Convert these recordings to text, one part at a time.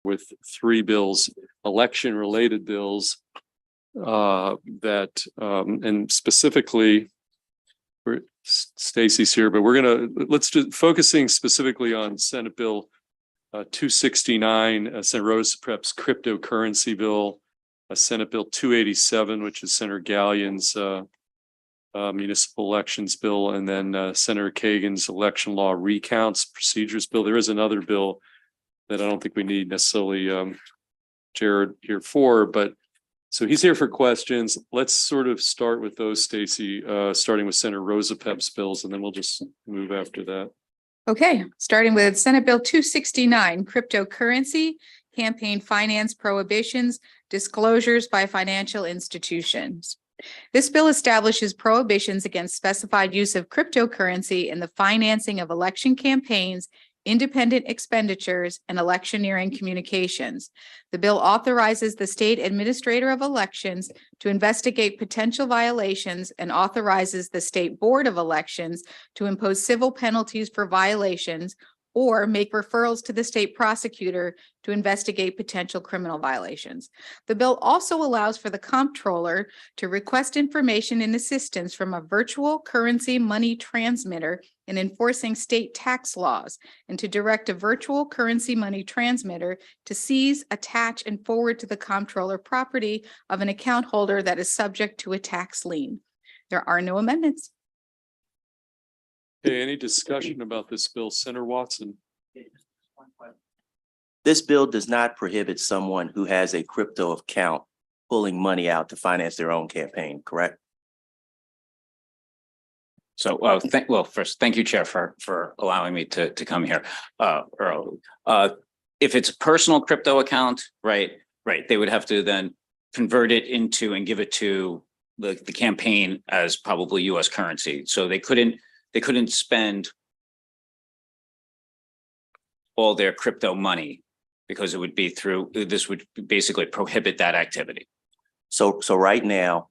with three bills, election-related bills, and specifically, Stacy's here, but let's just focusing specifically on Senate Bill 269, Senator Roseprep's cryptocurrency bill, Senate Bill 287, which is Senator Gallion's municipal elections bill, and then Senator Kagan's election law recounts procedures bill. There is another bill that I don't think we need necessarily Jared here for, but so he's here for questions. Let's sort of start with those, Stacy, starting with Senator Roseprep's bills, and then we'll just move after that. Okay, starting with Senate Bill 269, cryptocurrency, campaign finance prohibitions, disclosures by financial institutions. This bill establishes prohibitions against specified use of cryptocurrency in the financing of election campaigns, independent expenditures, and electioneering communications. The bill authorizes the state administrator of elections to investigate potential violations and authorizes the state board of elections to impose civil penalties for violations or make referrals to the state prosecutor to investigate potential criminal violations. The bill also allows for the comptroller to request information and assistance from a virtual currency money transmitter in enforcing state tax laws, and to direct a virtual currency money transmitter to seize, attach, and forward to the comptroller property of an account holder that is subject to a tax lien. There are no amendments. Okay, any discussion about this bill? Senator Watson. This bill does not prohibit someone who has a crypto account pulling money out to finance their own campaign, correct? So, first, thank you, Chair, for allowing me to come here early. If it's a personal crypto account, right, they would have to then convert it into and give it to the campaign as probably U.S. currency. So they couldn't spend all their crypto money because it would be through, this would basically prohibit that activity. So right now,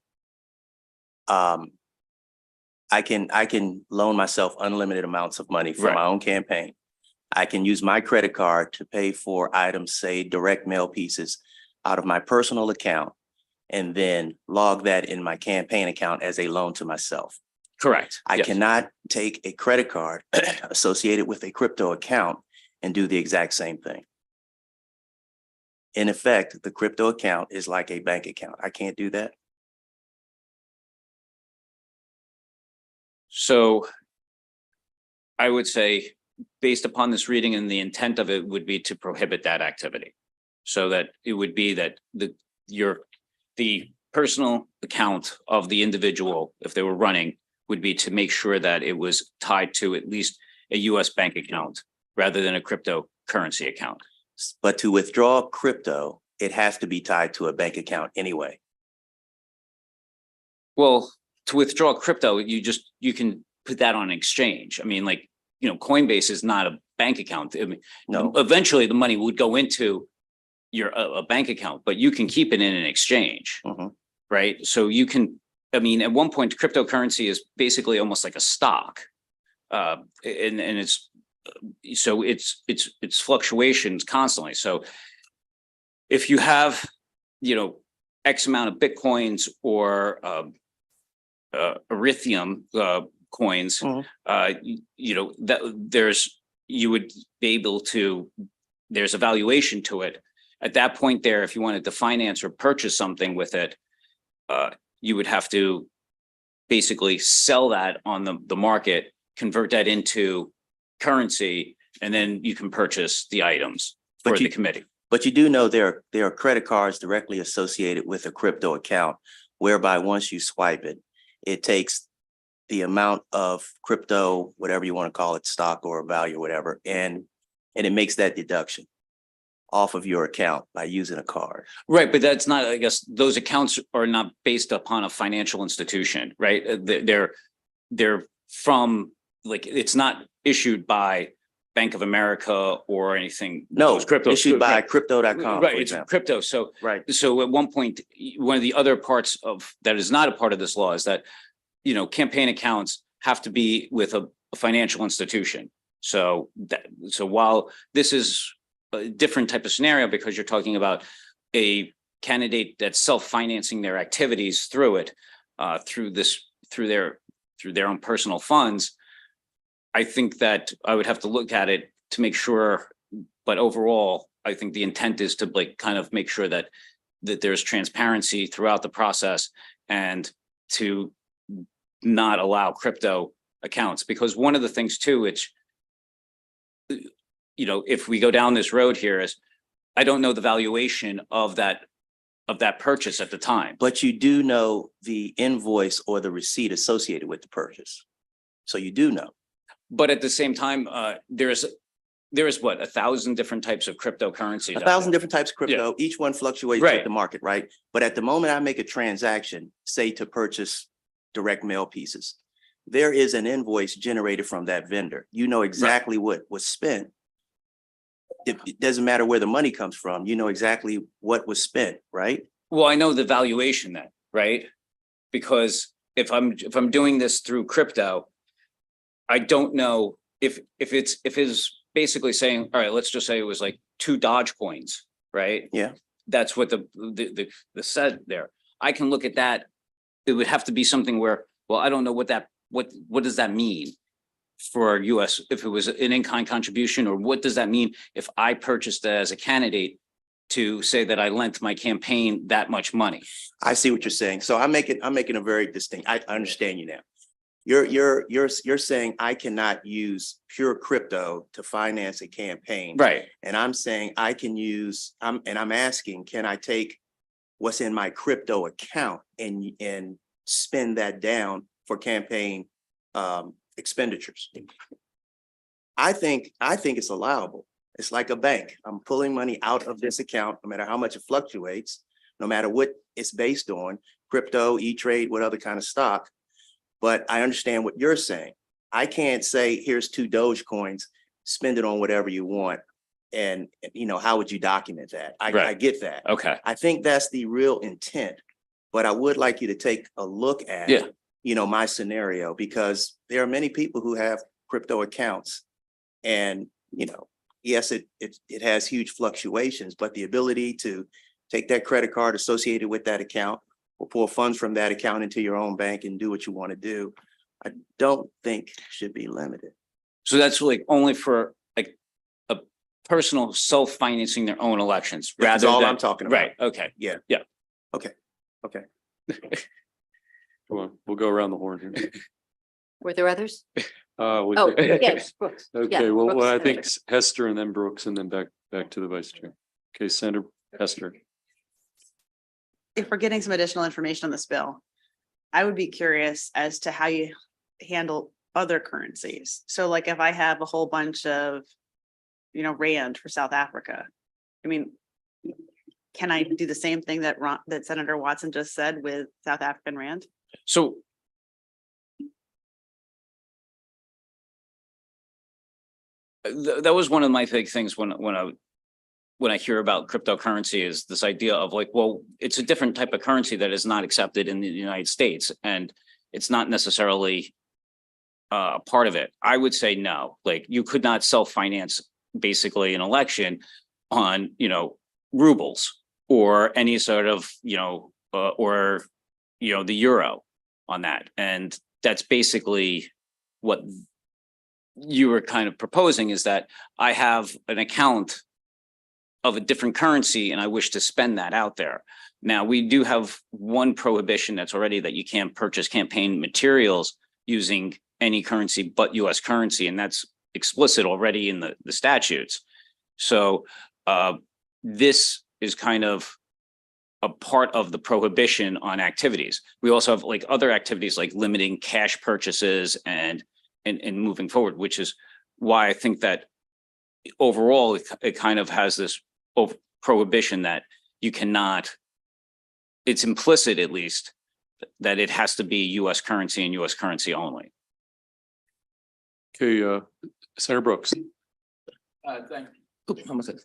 I can loan myself unlimited amounts of money for my own campaign. I can use my credit card to pay for items, say direct mail pieces, out of my personal account, and then log that in my campaign account as a loan to myself. Correct. I cannot take a credit card associated with a crypto account and do the exact same thing. In effect, the crypto account is like a bank account. I can't do that. So I would say, based upon this reading, and the intent of it would be to prohibit that activity. So that it would be that the personal account of the individual, if they were running, would be to make sure that it was tied to at least a U.S. bank account rather than a cryptocurrency account. But to withdraw crypto, it has to be tied to a bank account anyway. Well, to withdraw crypto, you can put that on an exchange. I mean, like, Coinbase is not a bank account. I mean, no. Eventually the money would go into a bank account, but you can keep it in an exchange, right? So you can, I mean, at one point, cryptocurrency is basically almost like a stock, and it's fluctuations constantly. So if you have, X amount of Bitcoins or Ethereum coins, you would be able to, there's a valuation to it. At that point there, if you wanted to finance or purchase something with it, you would have to basically sell that on the market, convert that into currency, and then you can purchase the items for the committee. But you do know there are credit cards directly associated with a crypto account, whereby once you swipe it, it takes the amount of crypto, whatever you want to call it, stock or value, whatever, and it makes that deduction off of your account by using a card. Right, but that's not, I guess, those accounts are not based upon a financial institution, right? They're from, like, it's not issued by Bank of America or anything. No, crypto issued by crypto.com. Right, it's crypto. So, so at one point, one of the other parts of that is not a part of this law is that, campaign accounts have to be with a financial institution. So while this is a different type of scenario because you're talking about a candidate that's self-financing their activities through it, through their own personal funds. I think that I would have to look at it to make sure, but overall, I think the intent is to like kind of make sure that there's transparency throughout the process and to not allow crypto accounts, because one of the things too, which, you know, if we go down this road here is, I don't know the valuation of that purchase at the time. But you do know the invoice or the receipt associated with the purchase. So you do know. But at the same time, there's what, 1,000 different types of cryptocurrencies. 1,000 different types of crypto, each one fluctuates Right. with the market, right? But at the moment I make a transaction, say to purchase direct mail pieces, there is an invoice generated from that vendor. You know exactly what was spent. It doesn't matter where the money comes from. You know exactly what was spent, right? Well, I know the valuation then, right? Because if I'm doing this through crypto, I don't know if it's basically saying, all right, let's just say it was like 2 Doge coins, right? Yeah. That's what the said there. I can look at that. It would have to be something where, well, I don't know what does that mean for US, if it was an in-kind contribution, or what does that mean if I purchased it as a candidate to say that I lent my campaign that much money? I see what you're saying. So I'm making a very distinct, I understand you now. You're saying I cannot use pure crypto to finance a campaign. Right. And I'm saying I can use, I'm asking, can I take what's in my crypto account and spend that down for campaign expenditures? I think it's allowable. It's like a bank. I'm pulling money out of this account, no matter how much it fluctuates, no matter what it's based on, crypto, E-Trade, what other kind of stock. But I understand what you're saying. I can't say, here's 2 Doge coins, spend it on whatever you want. And you know, how would you document that? I get that. Okay. I think that's the real intent. But I would like you to take a look at, you know, my scenario, because there are many people who have crypto accounts. And, you know, yes, it has huge fluctuations, but the ability to take that credit card associated with that account or pull funds from that account into your own bank and do what you want to do, I don't think should be limited. So that's like only for like a personal self-financing their own elections. That's rather all than, I'm talking about. Right. Okay. Yeah. Yeah. Okay. Come on, we'll go around the horn here. Were there others? Oh, Yes, Brooks. Okay, Yeah, well, Brooks I and think others. Hester and then Brooks and then back to the vice chair. Okay, Senator Hester. If we're getting some additional information on this bill, I would be curious as to how you handle other currencies. So like if I have a whole bunch of, you know, Rand for South Africa, I mean, can I do the same thing that Senator Watson just said with South African Rand? So that was one of my big things when I hear about cryptocurrency, is this idea of like, well, it's a different type of currency that is not accepted in the United States, and it's not necessarily part of it. I would say no, like you could not self-finance basically an election on, you know, rubles or any sort of, you know, or, you know, the euro on that. And that's basically what you were kind of proposing, is that I have an account of a different currency and I wish to spend that out there. Now, we do have one prohibition that's already that you can't purchase campaign materials using any currency but US currency, and that's explicit already in the statutes. So this is kind of a part of the prohibition on activities. We also have like other activities like limiting cash purchases and moving forward, which is why I think that overall it kind of has this prohibition that you cannot, it's implicit at least, that it has to be US currency and US currency only. Okay, Senator Brooks.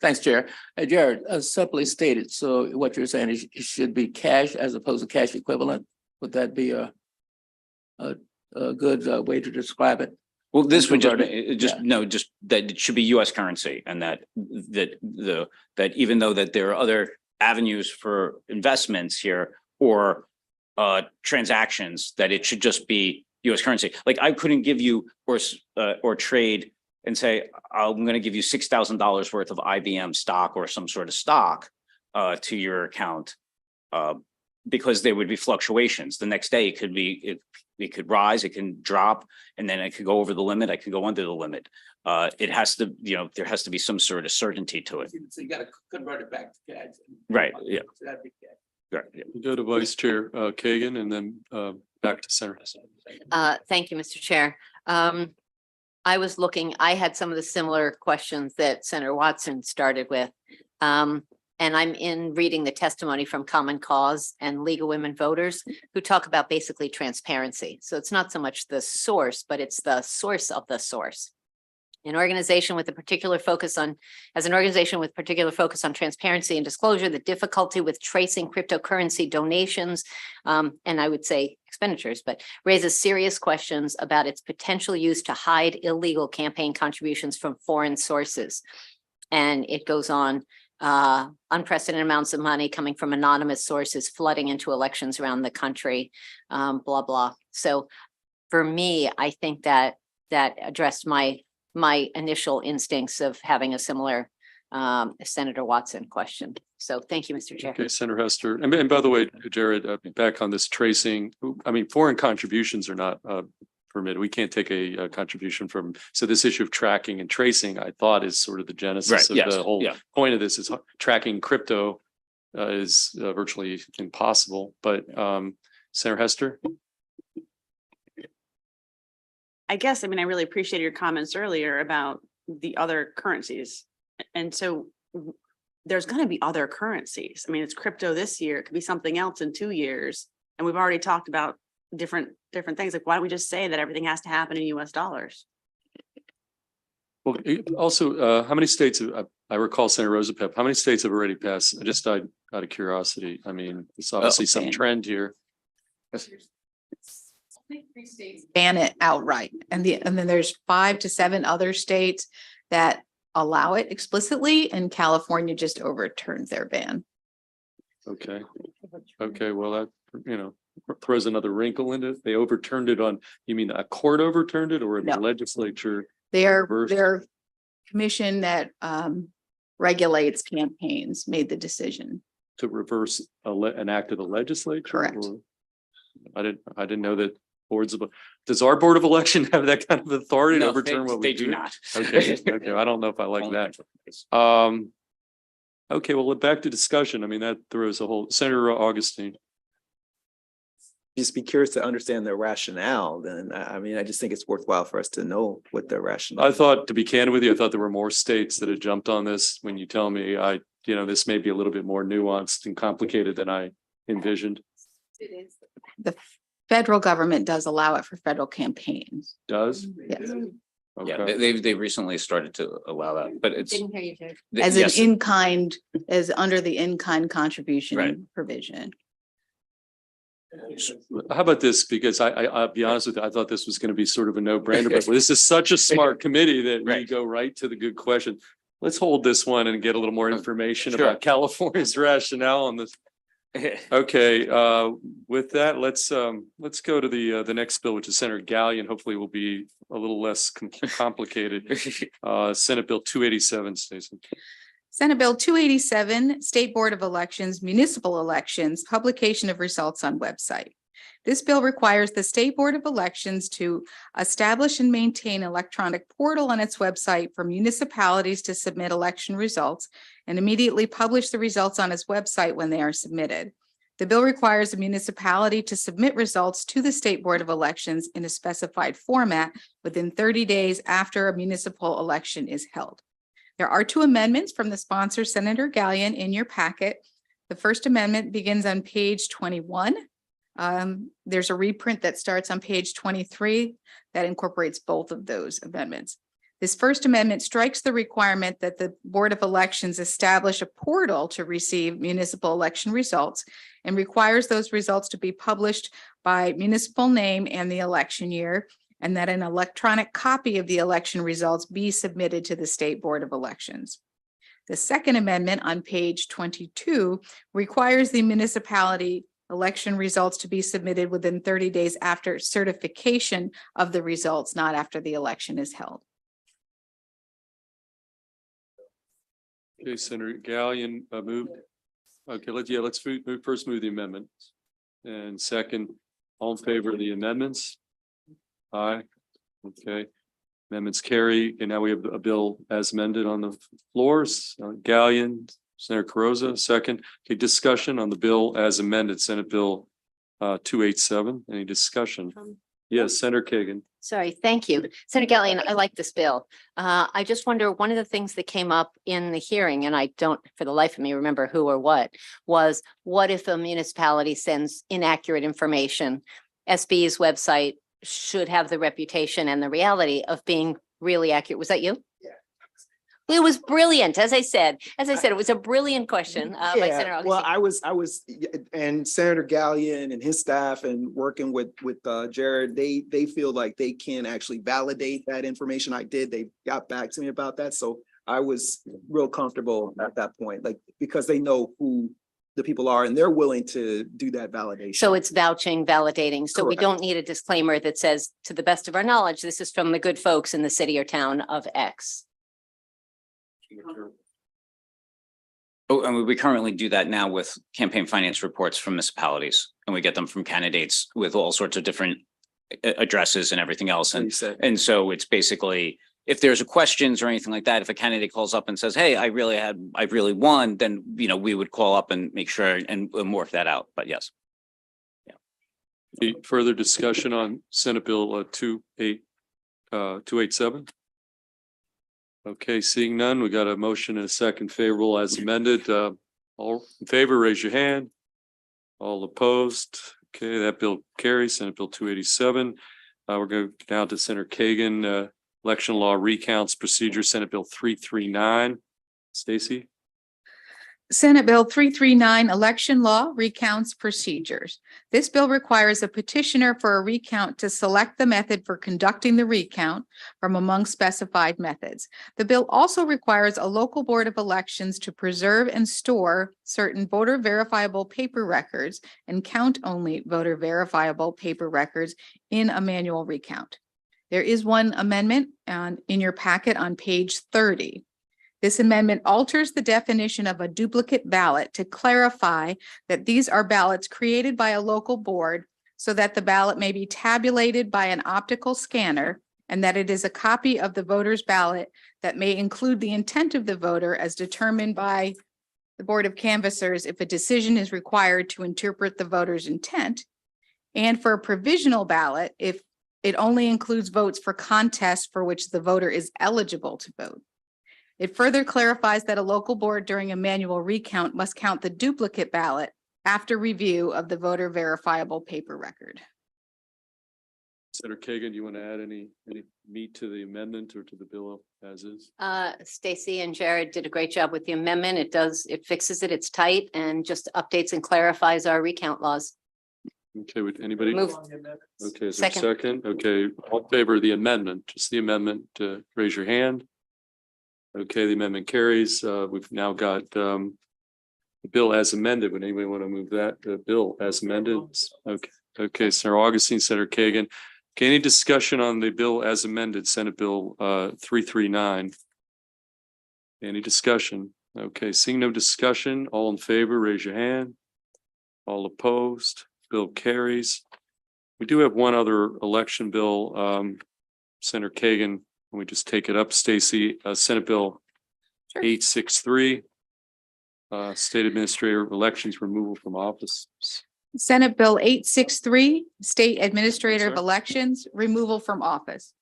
Thanks, Chair. Jared, simply stated, so what you're saying is it should be cash as opposed to cash equivalent? Would that be a good way to describe it? Well, this would just, Converted, just, no, just that it should be US currency and that even though that there are other avenues for investments here or transactions, that it should just be US currency. Like I couldn't give you or trade and say, I'm going to give you $6,000 worth of IBM stock or some sort of stock to your account because there would be fluctuations. The next day it could be, it could rise, it can drop, and then it could go over the limit. I could go under the limit. It has to, there has to be some sort of certainty to it. So you gotta convert it back to cash. Right, yeah. So that'd be cash. Right, yeah. We go to Vice Chair Kagan and then back to Senator. Thank you, Mr. Chair. I was looking, I had some of the similar questions that Senator Watson started with. And I'm in reading the testimony from Common Cause and League of Women Voters who talk about basically transparency. So it's not so much the source, but it's the source of the source. An organization with a particular focus on, as an organization with particular focus on transparency and disclosure, the difficulty with tracing cryptocurrency donations, and I would say expenditures, but raises serious questions about its potential use to hide illegal campaign contributions from foreign sources. And it goes on, unprecedented amounts of money coming from anonymous sources flooding into elections around the country, blah, blah. So for me, I think that addressed my initial instincts of having a similar Senator Watson question. So thank you, Mr. Chair. Okay, Senator Hester. And by the way, Jared, back on this tracing, I mean, foreign contributions are not permitted. We can't take a contribution from, so this issue of tracking and tracing, I thought is sort of the genesis Right, of yes, the whole yeah. point of this is tracking crypto is virtually impossible. But Senator Hester? I guess, I mean, I really appreciated your comments earlier about the other currencies. And so there's going to be other currencies. I mean, it's crypto this year, it could be something else in 2 years. And we've already talked about different things. Like, why don't we just say that everything has to happen in US dollars? Well, also, how many states, I recall Senator Rosapep, how many states have already passed? Just out of curiosity. I mean, it's obviously some trend here. Three states ban it outright, and then there's 5 to 7 other states that allow it explicitly, and California just overturned their ban. Okay. Okay, well, that, throws another wrinkle into it. They overturned it on, you mean a court overturned it or the No. legislature? Their commission that regulates campaigns made the decision. To reverse an act of the legislature? Correct. Or- I didn't know that does our Board of Election have that kind of authority to No, overturn what we they do not. Okay, okay, I don't know if I like that. Okay, well, back to discussion. I mean, that throws a whole, Senator Augustine. Just be curious to understand the rationale, then I mean, I just think it's worthwhile for us to know what the rationale. I thought, to be candid with you, I thought there were more states that had jumped on this. When you tell me, this may be a little bit more nuanced and complicated than I envisioned. It is. The federal government does allow it for federal campaigns. Does? Yes. Yeah, Okay. they recently started to allow that, but it's. Didn't hear you, Jared. As an yes, in-kind, as under the in-kind Right. contribution provision. How about this? Because I'll be honest with you, I thought this was going to be sort of a no-brainer, but this is such a smart committee that we Right. go right to the good question. Let's hold this one and get a little more information Sure. about California's rationale on this. Okay, with that, let's go to the next bill, which is Senator Gallion. Hopefully will be a little less complicated. Senate Bill 287, Stacey. Senate Bill 287, State Board of Elections, Municipal Elections, Publication of Results on Website. This bill requires the State Board of Elections to establish and maintain an electronic portal on its website for municipalities to submit election results and immediately publish the results on its website when they are submitted. The bill requires a municipality to submit results to the State Board of Elections in a specified format within 30 days after a municipal election is held. There are 2 amendments from the sponsor, Senator Gallion, in your packet. The first amendment begins on page 21. There's a reprint that starts on page 23 that incorporates both of those amendments. This first amendment strikes the requirement that the Board of Elections establish a portal to receive municipal election results and requires those results to be published by municipal name and the election year, and that an electronic copy of the election results be submitted to the State Board of Elections. The second amendment on page 22 requires the municipality election results to be submitted within 30 days after certification of the results, not after the election is held. Okay, Senator Gallion moved. Okay, let's move the amendment. And second, all in favor of the amendments? Aye. Okay. Amendments carry. And now we have a bill as amended on the floors. Gallion, Senator Carozza, second. Okay, discussion on the bill as amended, Senate Bill 287. Any discussion? Yes, Senator Kagan. Sorry, thank you. Senator Gallion, I like this bill. I just wonder, one of the things that came up in the hearing, and I don't for the life of me remember who or what if a municipality sends inaccurate information? SB's website should have the reputation and the reality of being really accurate. Was that you? It was brilliant. As I said, it was a brilliant question by Senator Well, Augustine. I was, and Senator Gallion and his staff and working with Jared, they feel like they can actually validate that information. They got back to me about that. So I was real comfortable at that point, like, because they know who the people are and they're willing to do that validation. So it's vouching, validating. So we Correct. don't need a disclaimer that says, to the best of our knowledge, this is from the good folks in the city or town of X. Oh, and we currently do that now with campaign finance reports from municipalities, and we get them from candidates with all sorts of different addresses and everything else. And so it's basically, if there's questions or anything like that, if a candidate calls up and says, hey, I really won, then, we would call up and make sure and work that out. But yes. Any further discussion on Senate Bill 287? Okay, seeing none, we got a motion and a second favorable as amended. All in favor, raise your hand. All opposed. Okay, that bill carries. Senate Bill 287. We're going now to Senator Kagan, election law recounts procedure, Senate Bill 339. Stacy? Senate Bill 339, Election Law Recounts Procedures. This bill requires a petitioner for a recount to select the method for conducting the recount from among specified methods. The bill also requires a local board of elections to preserve and store certain voter verifiable paper records and count only voter verifiable paper records in a manual recount. There is one amendment in your packet on page 30. This amendment alters the definition of a duplicate ballot to clarify that these are ballots created by a local board so that the ballot may be tabulated by an optical scanner and that it is a copy of the voter's ballot that may include the intent of the voter as determined by the Board of Canvassers if a decision is required to interpret the voter's intent, and for a provisional ballot if it only includes votes for contests for which the voter is eligible to vote. It further clarifies that a local board during a manual recount must count the duplicate ballot after review of the voter verifiable paper record. Senator Kagan, do you want to add any meat to the amendment or to the bill as is? Stacy and Jared did a great job with the amendment. It fixes it, it's tight, and just updates and clarifies our recount laws. Okay, would anybody? Move. Okay, is there a Second. second? Okay, all in favor of the amendment, just the amendment, raise your hand. Okay, the amendment carries. We've now got the bill as amended. Would anybody want to move that bill as amended? Okay, Senator Augustine, Senator Kagan. Okay, any discussion on the bill as amended, Senate Bill 339? Any discussion? Okay, seeing no discussion, all in favor, raise your hand. All opposed, bill carries. We do have one other election bill, Senator Kagan. Can we just take it up, Stacy? Senate Bill 863, State Administrator of Elections removal from office. Senate Bill 863, State Administrator of Elections, removal from office.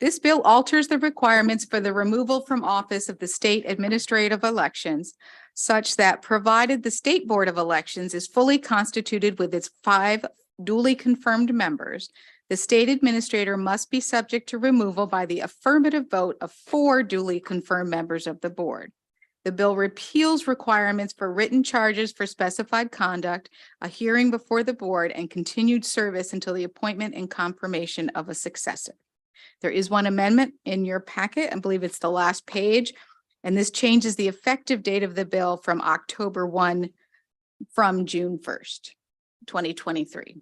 This bill alters the requirements for the removal from office of the State Administrative Elections such that provided the State Board of Elections is fully constituted with its 5 duly confirmed members, the state administrator must be subject to removal by the affirmative vote of 4 duly confirmed members of the board. The bill repeals requirements for written charges for specified conduct, a hearing before the board, and continued service until the appointment and confirmation of a successor. There is one amendment in your packet. I believe it's the last page. And this changes the effective date of the bill from October 1 from June 1st, 2023.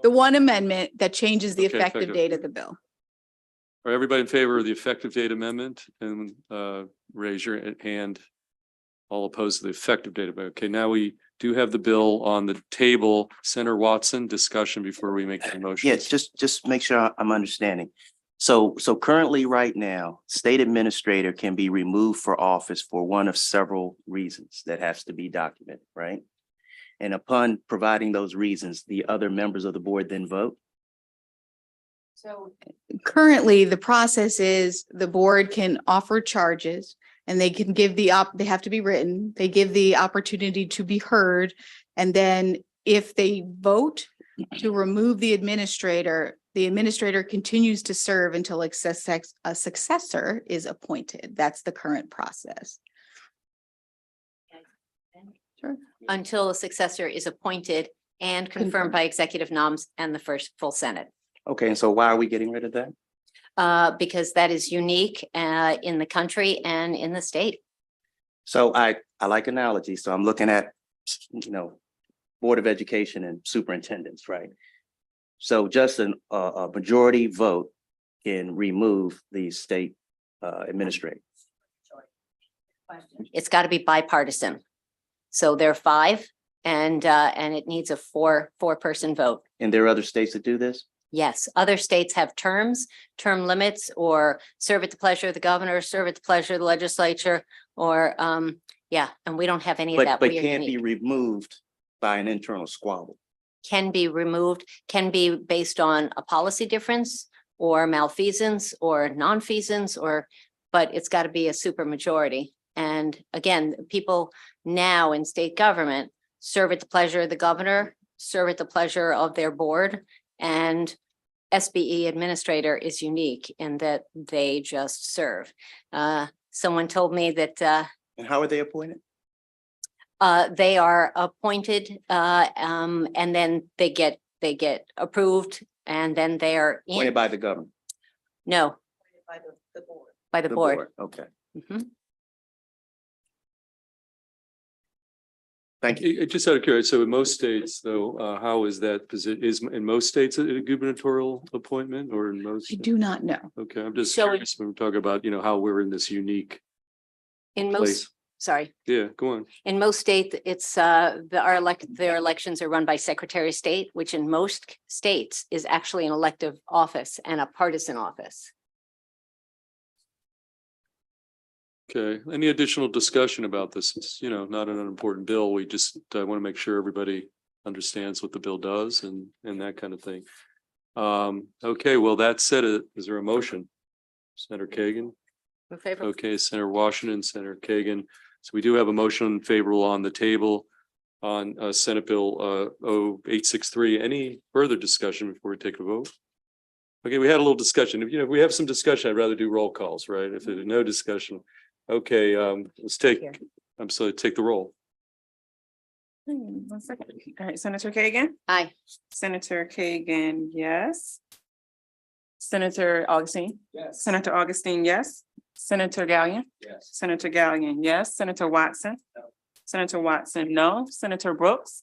The one amendment that changes the Okay, effective effective. date of the bill. Are everybody in favor of the effective date amendment? And raise your hand. All opposed to the effective date of it. Okay, now we do have the bill on the table. Senator Watson, discussion before we make the motion. Yes, just make sure I'm understanding. So currently, right now, state administrator can be removed for office for one of several reasons that has to be documented, right? And upon providing those reasons, the other members of the board then vote? So currently, the process is the board can offer charges and they can give they have to be written. They give the opportunity to be heard. And then if they vote to remove the administrator continues to serve until a successor is appointed. That's the current process. Sure. Until a successor is appointed and confirmed Confirmed. by executive noms and the first full Senate. Okay, and so why are we getting rid of that? Because that is unique in the country and in the state. So I like analogies, so I'm looking at, Board of Education and superintendents, right? So just a majority vote can remove the state administrator. It's got to be bipartisan. So there are 5 and it needs a four-person vote. And there are other states that do this? Yes, other states have term limits, or serve at the pleasure of the governor, serve at the pleasure of the legislature, or and we don't have any of that. But We are can't be unique. removed by an internal squabble. Can be removed, can be based on a policy difference or malfeasance or nonfeasance, but it's got to be a supermajority. And again, people now in state government serve at the pleasure of the governor, serve at the pleasure of their board, and SBE administrator is unique in that they just serve. Someone told me that And how are they appointed? they are appointed and then they get approved, and then they are Appointed by the government? no, by the board. Okay, Mhm. thank you. Just out of curiosity, so in most states though, how is that position? Is in most states a gubernatorial appointment or in most? I do not know. Okay, I'm just So- curious when we're talking about, how we're in this unique In place. sorry, Yeah, go on. in most states, it's their elections are run by Secretary of State, which in most states is actually an elective office and a partisan office. Okay, any additional discussion about this? It's, not an unimportant bill. We just want to make sure everybody understands what the bill does and that kind of thing. Okay, well, that said, is there a motion? Senator Kagan? In favor? Okay, Senator Washington, Senator Kagan. So we do have a motion favorable on the table on Senate Bill 0863. Any further discussion before we take a vote? Okay, we had a little discussion. If we have some discussion, I'd rather do roll calls, right? If there's no discussion. Okay, let's take the roll. 1 second. All right, Senator Kagan? Aye. Senator Kagan, yes. Senator Augustine? Yes. Senator Augustine, yes. Senator Gallion? Yes. Senator Gallion, yes. Senator Watson? No. Senator Watson, no. Senator Brooks?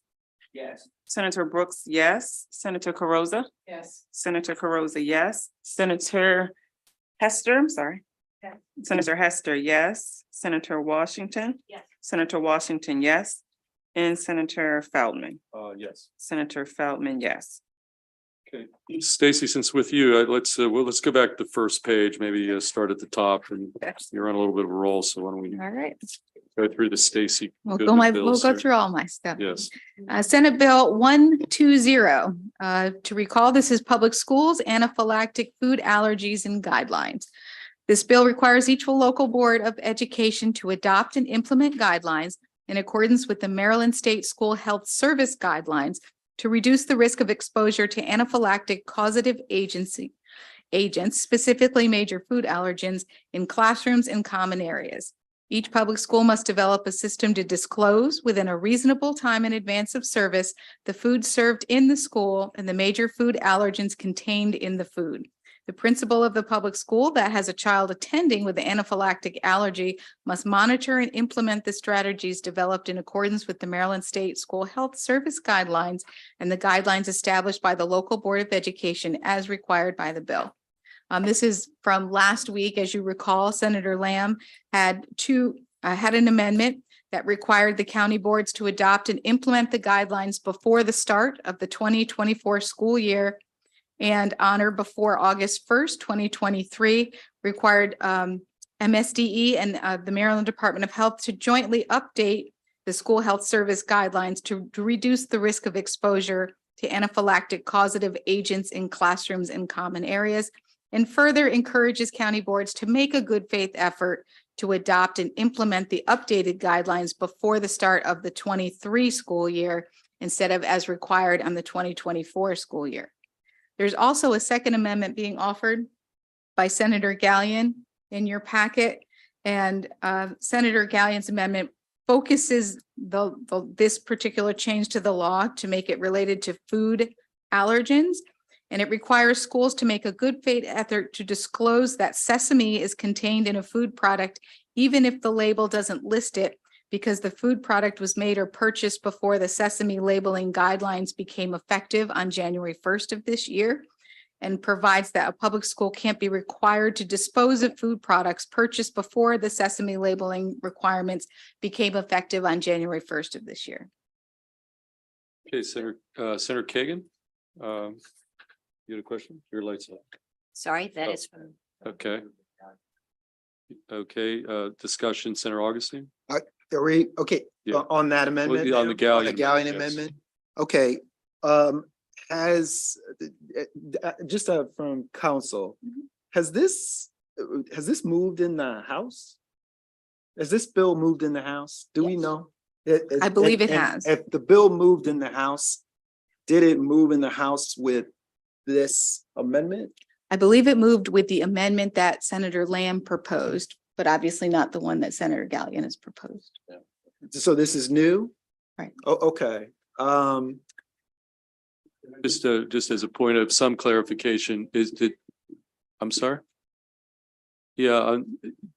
Yes. Senator Brooks, yes. Senator Carozza? Yes. Senator Carozza, yes. Senator Hester, I'm sorry. Yes. Senator Hester, yes. Senator Washington? Yes. Senator Washington, yes. And Senator Feldman? Yes. Senator Feldman, yes. Okay, Stacy, since with you, let's go back to the first page, maybe start at the top, and you're on a little bit of a roll, so why don't we All right. go through the Stacy? We'll Goodman go bills here? through all my stuff. Yes, Senate Bill 120. To recall, this is public schools, anaphylactic food allergies and guidelines. This bill requires each local board of education to adopt and implement guidelines in accordance with the Maryland State School Health Service Guidelines to reduce the risk of exposure to anaphylactic causative agents, specifically major food allergens, in classrooms and common areas. Each public school must develop a system to disclose within a reasonable time in advance of service the food served in the school and the major food allergens contained in the food. The principal of the public school that has a child attending with an anaphylactic allergy must monitor and implement the strategies developed in accordance with the Maryland State School Health Service Guidelines and the guidelines established by the local Board of Education as required by the bill. This is from last week. As you recall, Senator Lamb had an amendment that required the county boards to adopt and implement the guidelines before the start of the 2024 school year and honor before August 1st, 2023, required MSDE and the Maryland Department of Health to jointly update the school health service guidelines to reduce the risk of exposure to anaphylactic causative agents in classrooms and common areas, and further encourages county boards to make a good faith effort to adopt and implement the updated guidelines before the start of the 23 school year instead of as required on the 2024 school year. There's also a second amendment being offered by Senator Gallion in your packet. And Senator Gallion's amendment focuses this particular change to the law to make it related to food allergens. And it requires schools to make a good faith effort to disclose that sesame is contained in a food product, even if the label doesn't list it, because the food product was made or purchased before the sesame labeling guidelines became effective on January 1st of this year, and provides that a public school can't be required to dispose of food products purchased before the sesame labeling requirements became effective on January 1st of this year. Okay, Senator Kagan, you had a question? Your light's on. Sorry, that Oh. is from. Okay. Okay, discussion, Senator Augustine? Are we, okay, Yeah. on that amendment? On the Gallion Gallion amendment, yes. amendment? Okay, just from council, has this moved in the House? Has this bill moved in the House? Do we Yes. know? I believe it And has. If the bill moved in the House, did it move in the House with this amendment? I believe it moved with the amendment that Senator Lamb proposed, but obviously not the one that Senator Gallion has proposed. So this is new? Right. Oh, okay. Just as a point of some clarification, I'm sorry? Yeah,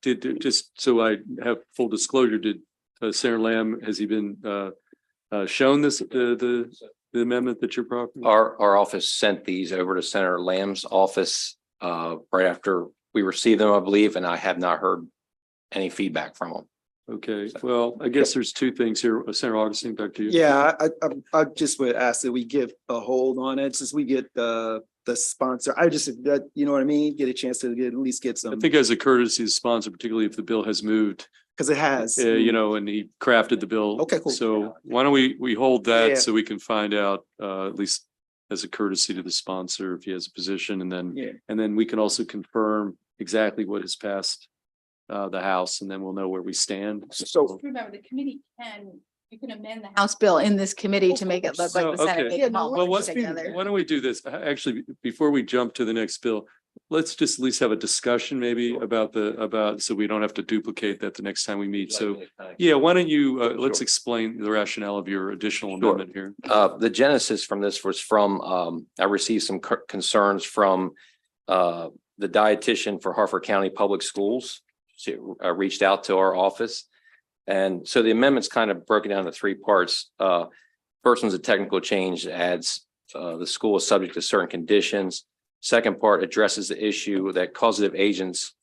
just so I have full disclosure, did Senator Lamb, has he been shown this, the amendment that you're proposing? Our office sent these over to Senator Lamb's office right after we received them, I believe, and I have not heard any feedback from them. Okay, well, I guess there's two things here. Senator Augustine, back to you. Yeah, I just would ask that we give a hold on it since we get the sponsor. I just, you know what I mean? Get a chance to at least get I some, think as a courtesy to sponsor, particularly if the bill has moved, because it has. you know, and he crafted the bill. Okay, cool. So why don't we hold Yeah. that so we can find out, at least as a courtesy to the sponsor, if he has a position, and Yeah. then we can also confirm exactly what has passed the House, and then we'll know where we stand. So, Remember, the committee you can amend the House bill in this committee to make it look like the So, Senate. okay. made them all Well, work together. why don't we do this? Actually, before we jump to the next bill, let's just at least have a discussion maybe about, so we don't have to duplicate that the next time we meet. So, yeah, why don't you, let's explain the rationale of your additional Sure. amendment here. The genesis from this was from, I received some concerns from the dietitian for Harford County Public Schools. She reached out to our office. And so the amendment's kind of broken down into three parts. First one's a technical change, adds the school is subject to certain conditions. Second part addresses the issue that causative agents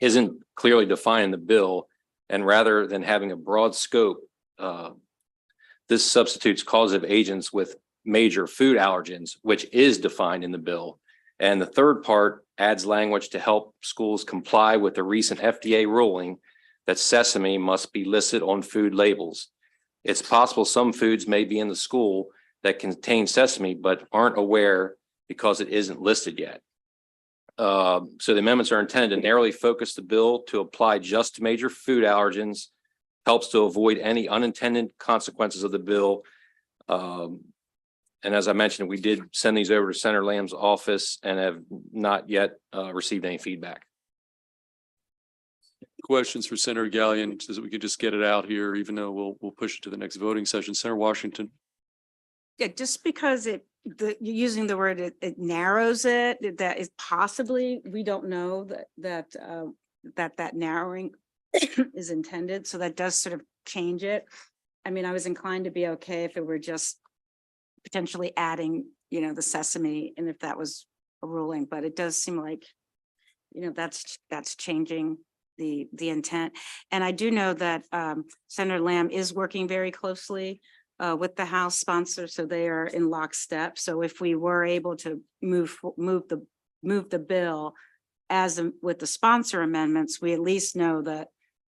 isn't clearly defined in the bill. And rather than having a broad scope, this substitutes causative agents with major food allergens, which is defined in the bill. And the third part adds language to help schools comply with the recent FDA ruling that sesame must be listed on food labels. It's possible some foods may be in the school that contain sesame, but aren't aware because it isn't listed yet. So the amendments are intended to narrowly focus the bill to apply just to major food allergens, helps to avoid any unintended consequences of the bill. And as I mentioned, we did send these over to Senator Lamb's office and have not yet received any feedback. Questions for Senator Gallion, so that we could just get it out here, even though we'll push it to the next voting session. Senator Washington. Yeah, just because you're using the word, it narrows it, that is possibly, we don't know that narrowing is intended, so that does sort of change it. I mean, I was inclined to be okay if it were just potentially adding, the sesame, and if that was a ruling, but it does seem like, that's changing the intent. And I do know that Senator Lamb is working very closely with the House sponsor, so they are in lockstep. So if we were able to move the bill with the sponsor amendments, we at least know that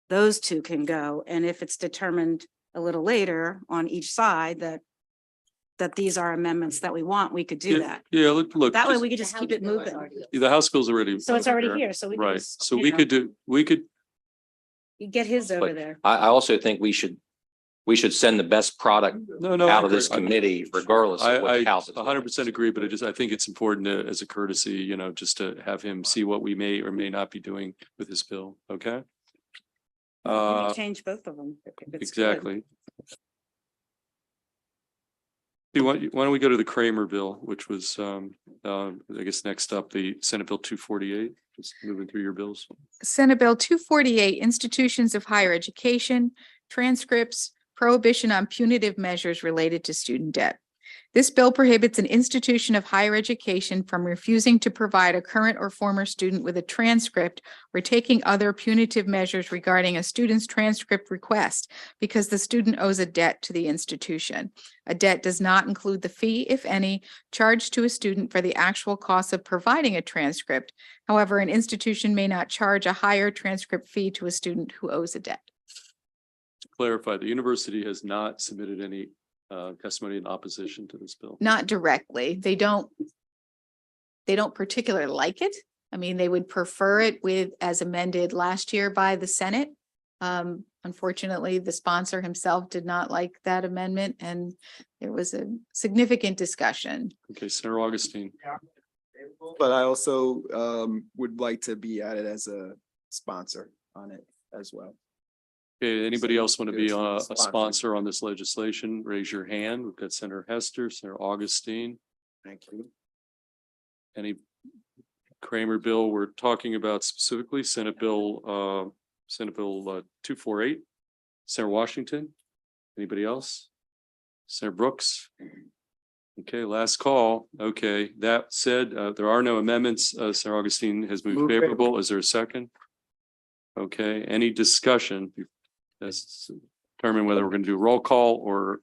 those two can go. And if it's determined a little later on each side that these are amendments that we want, we could do that. Yeah, look. That way just- we could just keep it moving. The House bill's already. So it's already there. here, so we can Right, just, so we could, you get his over But there. I also think we should send the best product no. out of this committee regardless of what the House is. 100% agree, but I think it's important to, as a courtesy, just to have him see what we may or may not be doing with this bill, okay? We can change both of them. if it's good. Exactly. Why don't we go to the Kramer bill, which was, I guess, next up, the Senate Bill 248, just moving through your bills. Senate Bill 248, Institutions of Higher Education, Transcripts, Prohibition on Punitive Measures Related to Student Debt. This bill prohibits an institution of higher education from refusing to provide a current or former student with a transcript or taking other punitive measures regarding a student's transcript request because the student owes a debt to the institution. A debt does not include the fee, if any, charged to a student for the actual cost of providing a transcript. However, an institution may not charge a higher transcript fee to a student who owes a debt. To clarify, the university has not submitted any testimony in opposition to this bill. Not directly. They don't particularly like it. I mean, they would prefer it as amended last year by the Senate. Unfortunately, the sponsor himself did not like that amendment, and there was a significant discussion. Okay, Senator Augustine. But I also would like to be added as a sponsor on it as well. Okay, anybody else want to be a Sponsor. sponsor on this legislation? Raise your hand. We've got Senator Hester, Senator Augustine. Thank you. Any Kramer bill we're talking about specifically, Senate Bill 248. Senator Washington. Anybody else? Senator Brooks. Okay, last call. Okay, that said, there are no amendments. Senator Augustine has moved Move favorable. Is there a second? Okay, any discussion? Let's determine whether we're going to do a roll call or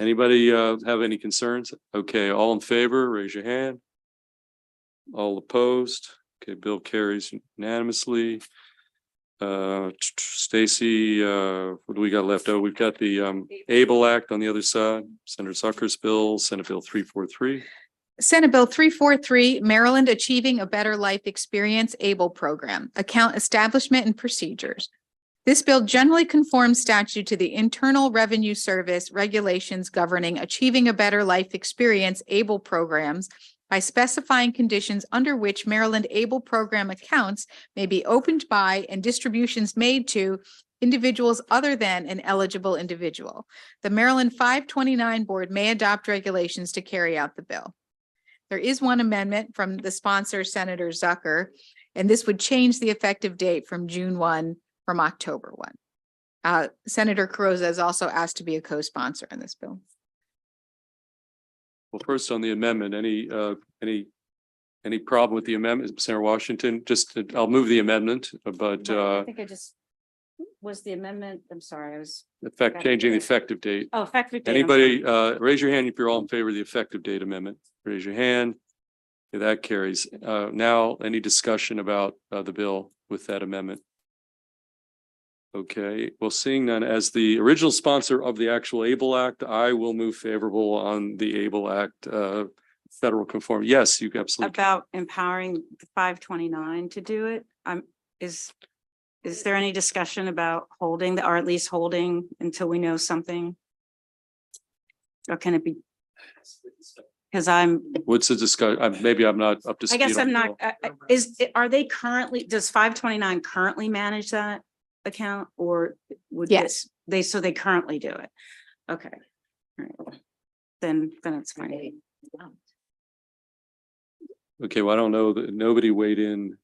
anybody have any concerns? Okay, all in favor, raise your hand. All opposed? Okay, bill carries unanimously. Stacy, what do we got left? Oh, we've got the ABLE Act on the other side. Senator Zucker's bill, Senate Bill 343. Senate Bill 343, Maryland Achieving a Better Life Experience ABLE Program, Account Establishment and Procedures. This bill generally conforms statute to the Internal Revenue Service regulations governing Achieving a Better Life Experience ABLE programs by specifying conditions under which Maryland ABLE program accounts may be opened by and distributions made to individuals other than an eligible individual. The Maryland 529 Board may adopt regulations to carry out the bill. There is one amendment from the sponsor, Senator Zucker, and this would change the effective date from June 1 from October 1. Senator Carrozza is also asked to be a co-sponsor on this bill. Well, first on the amendment, any problem with the amendment, Senator Washington? I'll move the amendment, but I think I just, was the amendment, I'm sorry, I was, changing the effective date. oh, effective date. I'm Anybody, sorry. raise your hand if you're all in favor of the effective date amendment. Raise your hand. Okay, that carries. Now, any discussion about the bill with that amendment? Okay, well, seeing none, as the original sponsor of the actual ABLE Act, I will move favorable on the ABLE Act federal conform. Yes, you absolutely. About empowering the 529 to do it. Is there any discussion about holding or at least holding until we know something? Or can it be? Because I'm, What's the discussion? Maybe I'm not up to I speed. guess on I'm the not, bill. are they currently, does 529 currently manage that account or would? Yes. So they currently do it. Okay. All right. Then it's fine. Okay, well, I don't know that nobody weighed in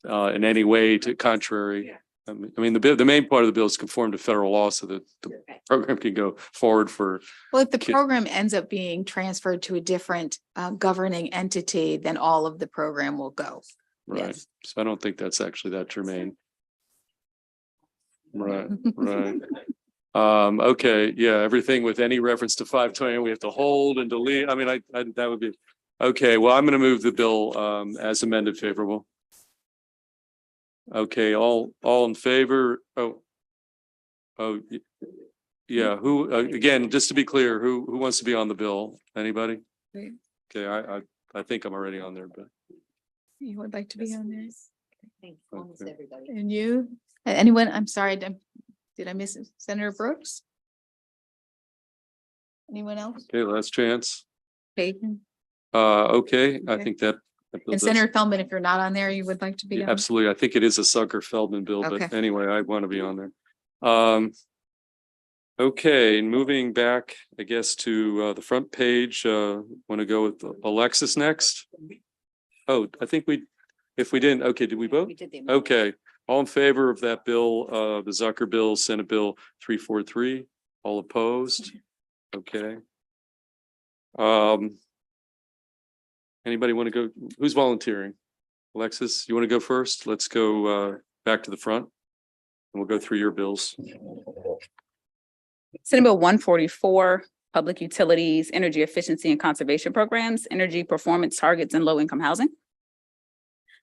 any way to contrary. I mean, the main part of the bill is conform to federal law so that the program can go forward for, Well, if the Ki- program ends up being transferred to a different governing entity, then all of the program will go. right? Yes. So I don't think that's actually that germane. Right, right. Okay, yeah, everything with any reference to 520, we have to hold and delete. I mean, I that would be, okay, well, I'm gonna move the bill as amended favorable. Okay, all in favor? Yeah, who, again, just to be clear, who wants to be on the bill? Anybody? Great. Okay, I think I'm already on there, but You would like to be on this? Almost Okay. everybody. And you? Anyone? I'm sorry, did I miss it? Senator Brooks? Anyone else? okay, last chance. Kagan? Okay, I Okay. think that bill And does- Senator Feldman, if you're not on there, you would like to be Yeah, on? absolutely. I think it is a Sucker Feldman bill, but Okay. anyway, I want to be on there. Okay, moving back, I guess, to the front page, want to go with Alexis next? Oh, I think if we didn't, okay, did we vote? We did the. Okay, all in favor of that bill, the Zucker bill, Senate Bill 343, all opposed? Okay. Anybody want to go, who's volunteering? Alexis, you want to go first? Let's go back to the front. And we'll go through your bills. Senate Bill 144, Public Utilities, Energy Efficiency and Conservation Programs, Energy Performance Targets and Low-Income Housing.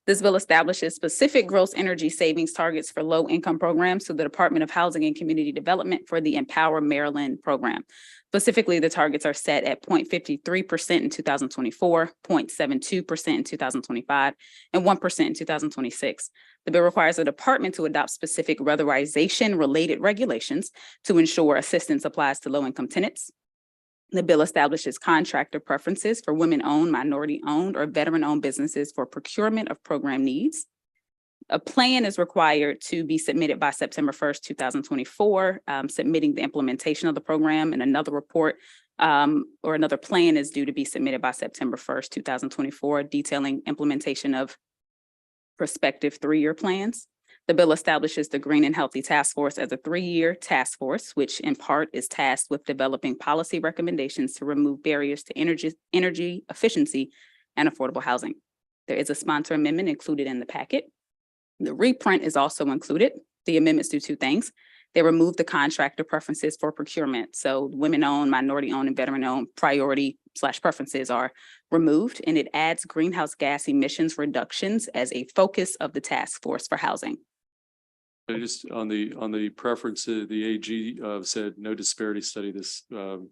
This bill establishes specific gross energy savings targets for low-income programs through the Department of Housing and Community Development for the Empower Maryland program. Specifically, the targets are set at 0.53% in 2024, 0.72% in 2025, and 1% in 2026. The bill requires the department to adopt specific weatherization-related regulations to ensure assistance applies to low-income tenants. The bill establishes contractor preferences for women-owned, minority-owned, or veteran-owned businesses for procurement of program needs. A plan is required to be submitted by September 1st, 2024, submitting the implementation of the program, and another report or another plan is due to be submitted by September 1st, 2024, detailing implementation of prospective 3-year plans. The bill establishes the Green and Healthy Task Force as a 3-year task force, which in part is tasked with developing policy recommendations to remove barriers to energy efficiency and affordable housing. There is a sponsor amendment included in the packet. The reprint is also included. The amendments do 2 things. They remove the contractor preferences for procurement. So women-owned, minority-owned, and veteran-owned priority/preferences are removed, and it adds greenhouse gas emissions reductions as a focus of the task force for housing. Just on the preferences, the AG said no disparity study. This would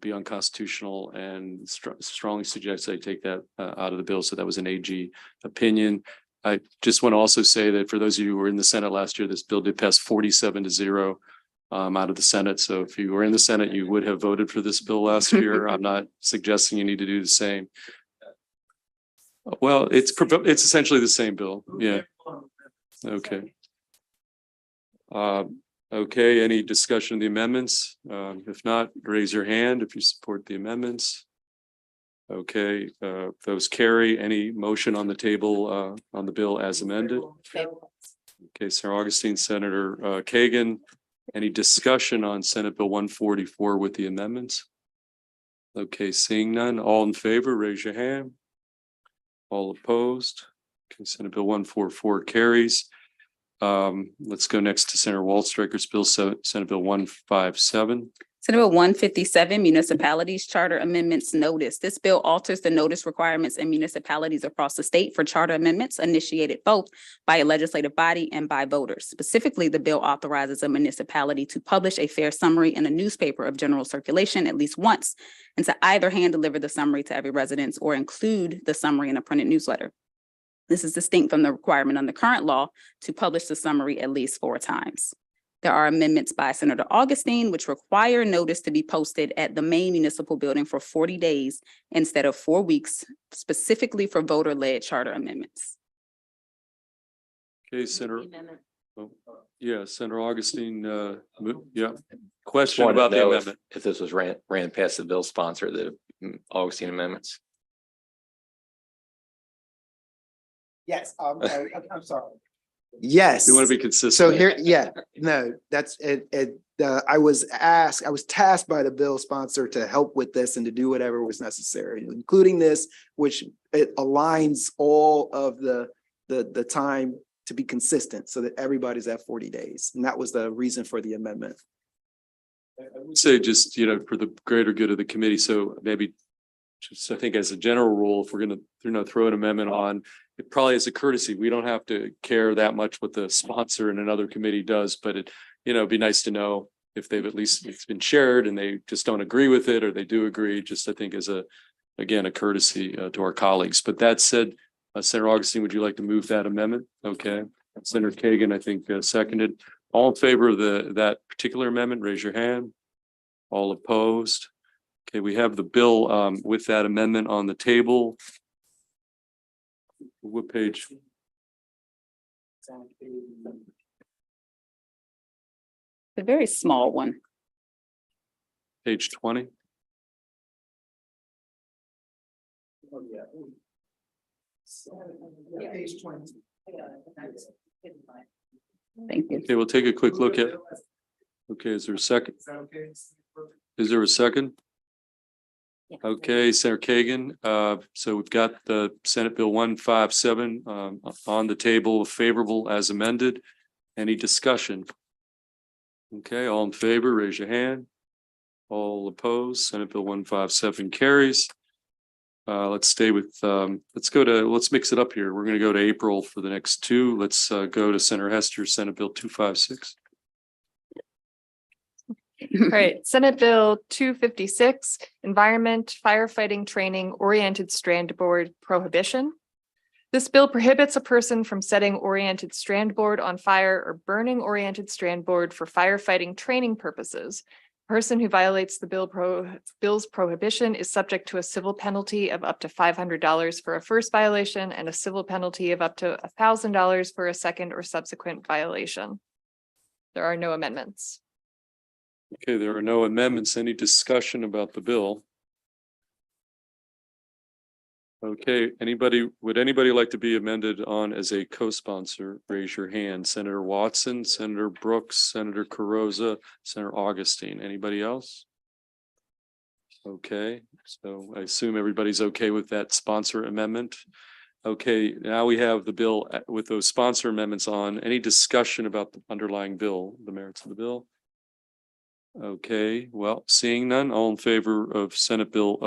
be unconstitutional and strongly suggests they take that out of the bill. So that was an AG opinion. I just want to also say that for those of you who were in the Senate last year, this bill did pass 47-0 out of the Senate. So if you were in the Senate, you would have voted for this bill last year. I'm not suggesting you need to do the same. Well, it's essentially the same bill. Yeah. Okay. Okay, any discussion of the amendments? If not, raise your hand if you support the amendments. Okay, those carry. Any motion on the table on the bill as amended? Okay, Senator Augustine, Senator Kagan, any discussion on Senate Bill 144 with the amendments? Okay, seeing none, all in favor, raise your hand. All opposed? Okay, Senate Bill 144 carries. Let's go next to Senator Waldstreicher's bill, Senate Bill 157. Senate Bill 157, Municipalities Charter Amendments Notice. This bill alters the notice requirements in municipalities across the state for charter amendments initiated both by a legislative body and by voters. Specifically, the bill authorizes a municipality to publish a fair summary in a newspaper of general circulation at least once, and to either hand deliver the summary to every resident or include the summary in a printed newsletter. This is distinct from the requirement under current law to publish the summary at least 4 times. There are amendments by Senator Augustine, which require notice to be posted at the main municipal building for 40 days instead of 4 weeks, specifically for voter-led charter amendments. Okay, Senator, Amendment. yeah, Senator Augustine, yeah. Question Wanted to about the know amendment. if this was ran past the bill sponsor, the Augustine amendments. Yes, I'm sorry. Yes. You want to be consistent. So here, yeah, no, that's it, I was tasked by the bill sponsor to help with this and to do whatever was necessary, including this, which it aligns all of the time to be consistent so that everybody's at 40 days. And that was the reason for the amendment. I would say just, for the greater good of the committee, so maybe just, I think as a general rule, if we're gonna, throw an amendment on, it probably is a courtesy. We don't have to care that much what the sponsor in another committee does, but it'd be nice to know if they've at least, it's been shared and they just don't agree with it, or they do agree, just I think as a courtesy to our colleagues. But that said, Senator Augustine, would you like to move that amendment? Okay. Senator Kagan, I think seconded. All in favor of that particular amendment, raise your hand. All opposed? Okay, we have the bill with that amendment on the table. What page? A very small one. Page 20. Page 20. Thank you. Okay, we'll take a quick look at. Okay, is there a second? Is there a second? Okay, Senator Kagan. So we've got the Senate Bill 157 on the table, favorable as amended. Any discussion? Okay, all in favor, raise your hand. All opposed, Senate Bill 157 carries. Let's stay with, let's mix it up here. We're going to go to April for the next two. Let's go to Senator Hester, Senate Bill 256. All right, Senate Bill 256, Environment Firefighting Training Oriented Strand Board Prohibition. This bill prohibits a person from setting oriented strand board on fire or burning oriented strand board for firefighting training purposes. A person who violates the bill's prohibition is subject to a civil penalty of up to $500 for a first violation and a civil penalty of up to $1,000 for a second or subsequent violation. There are no amendments. Okay, there are no amendments. Any discussion about the bill? Okay, would anybody like to be amended on as a co-sponsor? Raise your hand. Senator Watson, Senator Brooks, Senator Carozza, Senator Augustine. Anybody else? Okay, so I assume everybody's okay with that sponsor amendment. Okay, now we have the bill with those sponsor amendments on. Any discussion about the underlying bill, the merits of the bill? Okay, well, seeing none, all in favor of Senate Bill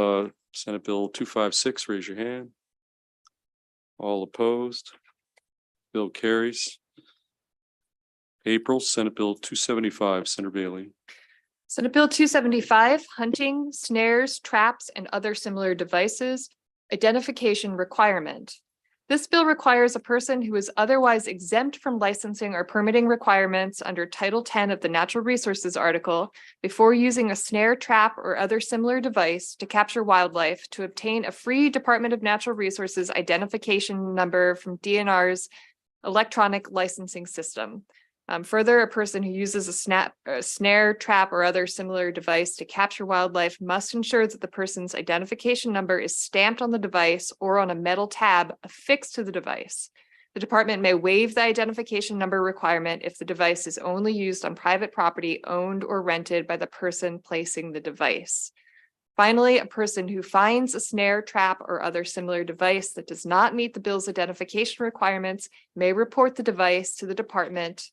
256, raise your hand. All opposed? Bill carries. April, Senate Bill 275, Senator Bailey. Senate Bill 275, Hunting, Snares, Traps, and Other Similar Devices, Identification Requirement. This bill requires a person who is otherwise exempt from licensing or permitting requirements under Title 10 of the Natural Resources article before using a snare, trap, or other similar device to capture wildlife to obtain a free Department of Natural Resources identification number from DNR's electronic licensing system. Further, a person who uses a snare, trap, or other similar device to capture wildlife must ensure that the person's identification number is stamped on the device or on a metal tab affixed to the device. The department may waive the identification number requirement if the device is only used on private property owned or rented by the person placing the device. Finally, a person who finds a snare, trap, or other similar device that does not meet the bill's identification requirements may report the device to the department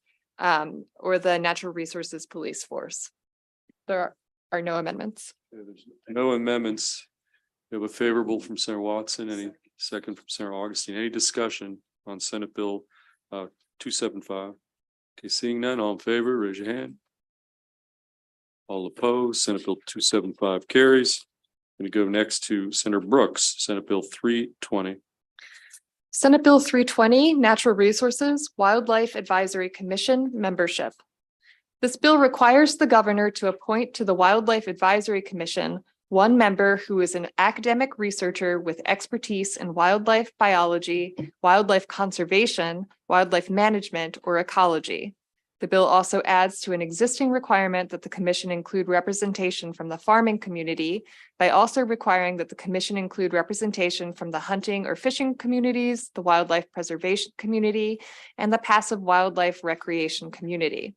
or the Natural Resources Police Force. There are no amendments. There's no amendments. We have a favorable from Senator Watson, any second from Senator Augustine. Any discussion on Senate Bill 275? Okay, seeing none, all in favor, raise your hand. All opposed, Senate Bill 275 carries. Going to go next to Senator Brooks, Senate Bill 320. Senate Bill 320, Natural Resources, Wildlife Advisory Commission membership. This bill requires the governor to appoint to the Wildlife Advisory Commission one member who is an academic researcher with expertise in wildlife biology, wildlife conservation, wildlife management, or ecology. The bill also adds to an existing requirement that the commission include representation from the farming community by also requiring that the commission include representation from the hunting or fishing communities, the wildlife preservation community, and the passive wildlife recreation community.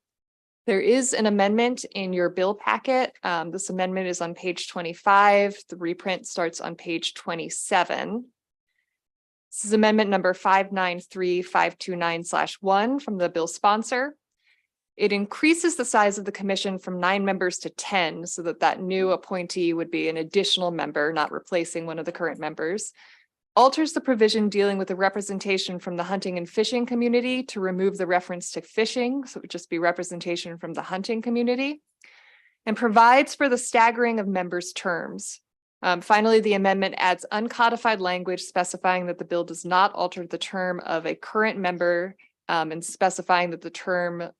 There is an amendment in your bill packet. This amendment is on page 25. The reprint starts on page 27. This is amendment number 593529/1 from the bill sponsor. It increases the size of the commission from 9 members to 10, so that that new appointee would be an additional member, not replacing one of the current members. Alters the provision dealing with the representation from the hunting and fishing community to remove the reference to fishing, so it would just be representation from the hunting community, and provides for the staggering of members' terms. Finally, the amendment adds uncodified language specifying that the bill does not alter the term of a current member, and specifying the term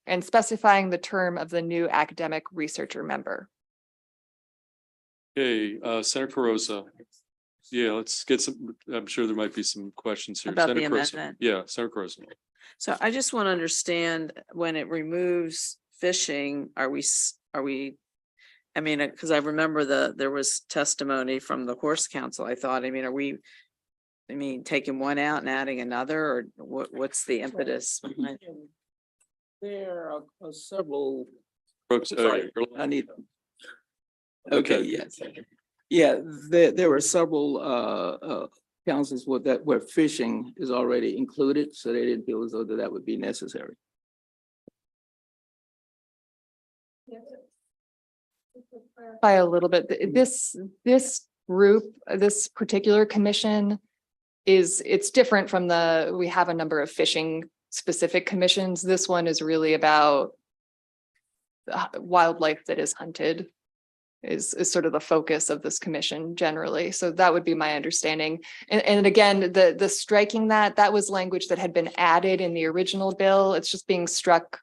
of the new academic researcher member. Okay, Senator Carosa. Yeah, let's get some, I'm sure there might be some questions here. About the Senator Carosa. amendment. Yeah, Senator Carosa. So I just want to understand when it removes fishing, are we, I mean, because I remember there was testimony from the horse council, I thought, are we taking one out and adding another, or what's the impetus behind it? There are several. Brooks, Sorry, I need. Okay. Okay, yes. Yeah, there were several councils where fishing is already included, so they didn't feel as though that would be necessary. By a little bit, this group, this particular commission it's different from we have a number of fishing specific commissions. This one is really about wildlife that is hunted. Is sort of the focus of this commission generally. So that would be my understanding. And again, the striking that was language that had been added in the original bill. It's just being struck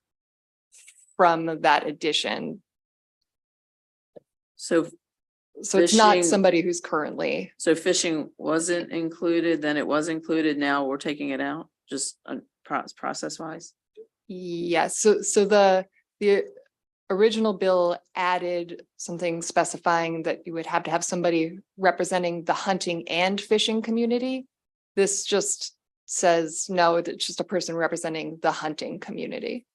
from that addition. So it's not fishing- somebody who's currently. So fishing wasn't included, then it was included, now we're taking it out, just process wise? Yes, so the original bill added something specifying that you would have to have somebody representing the hunting and fishing community. This just says, no, it's just a person representing the hunting community.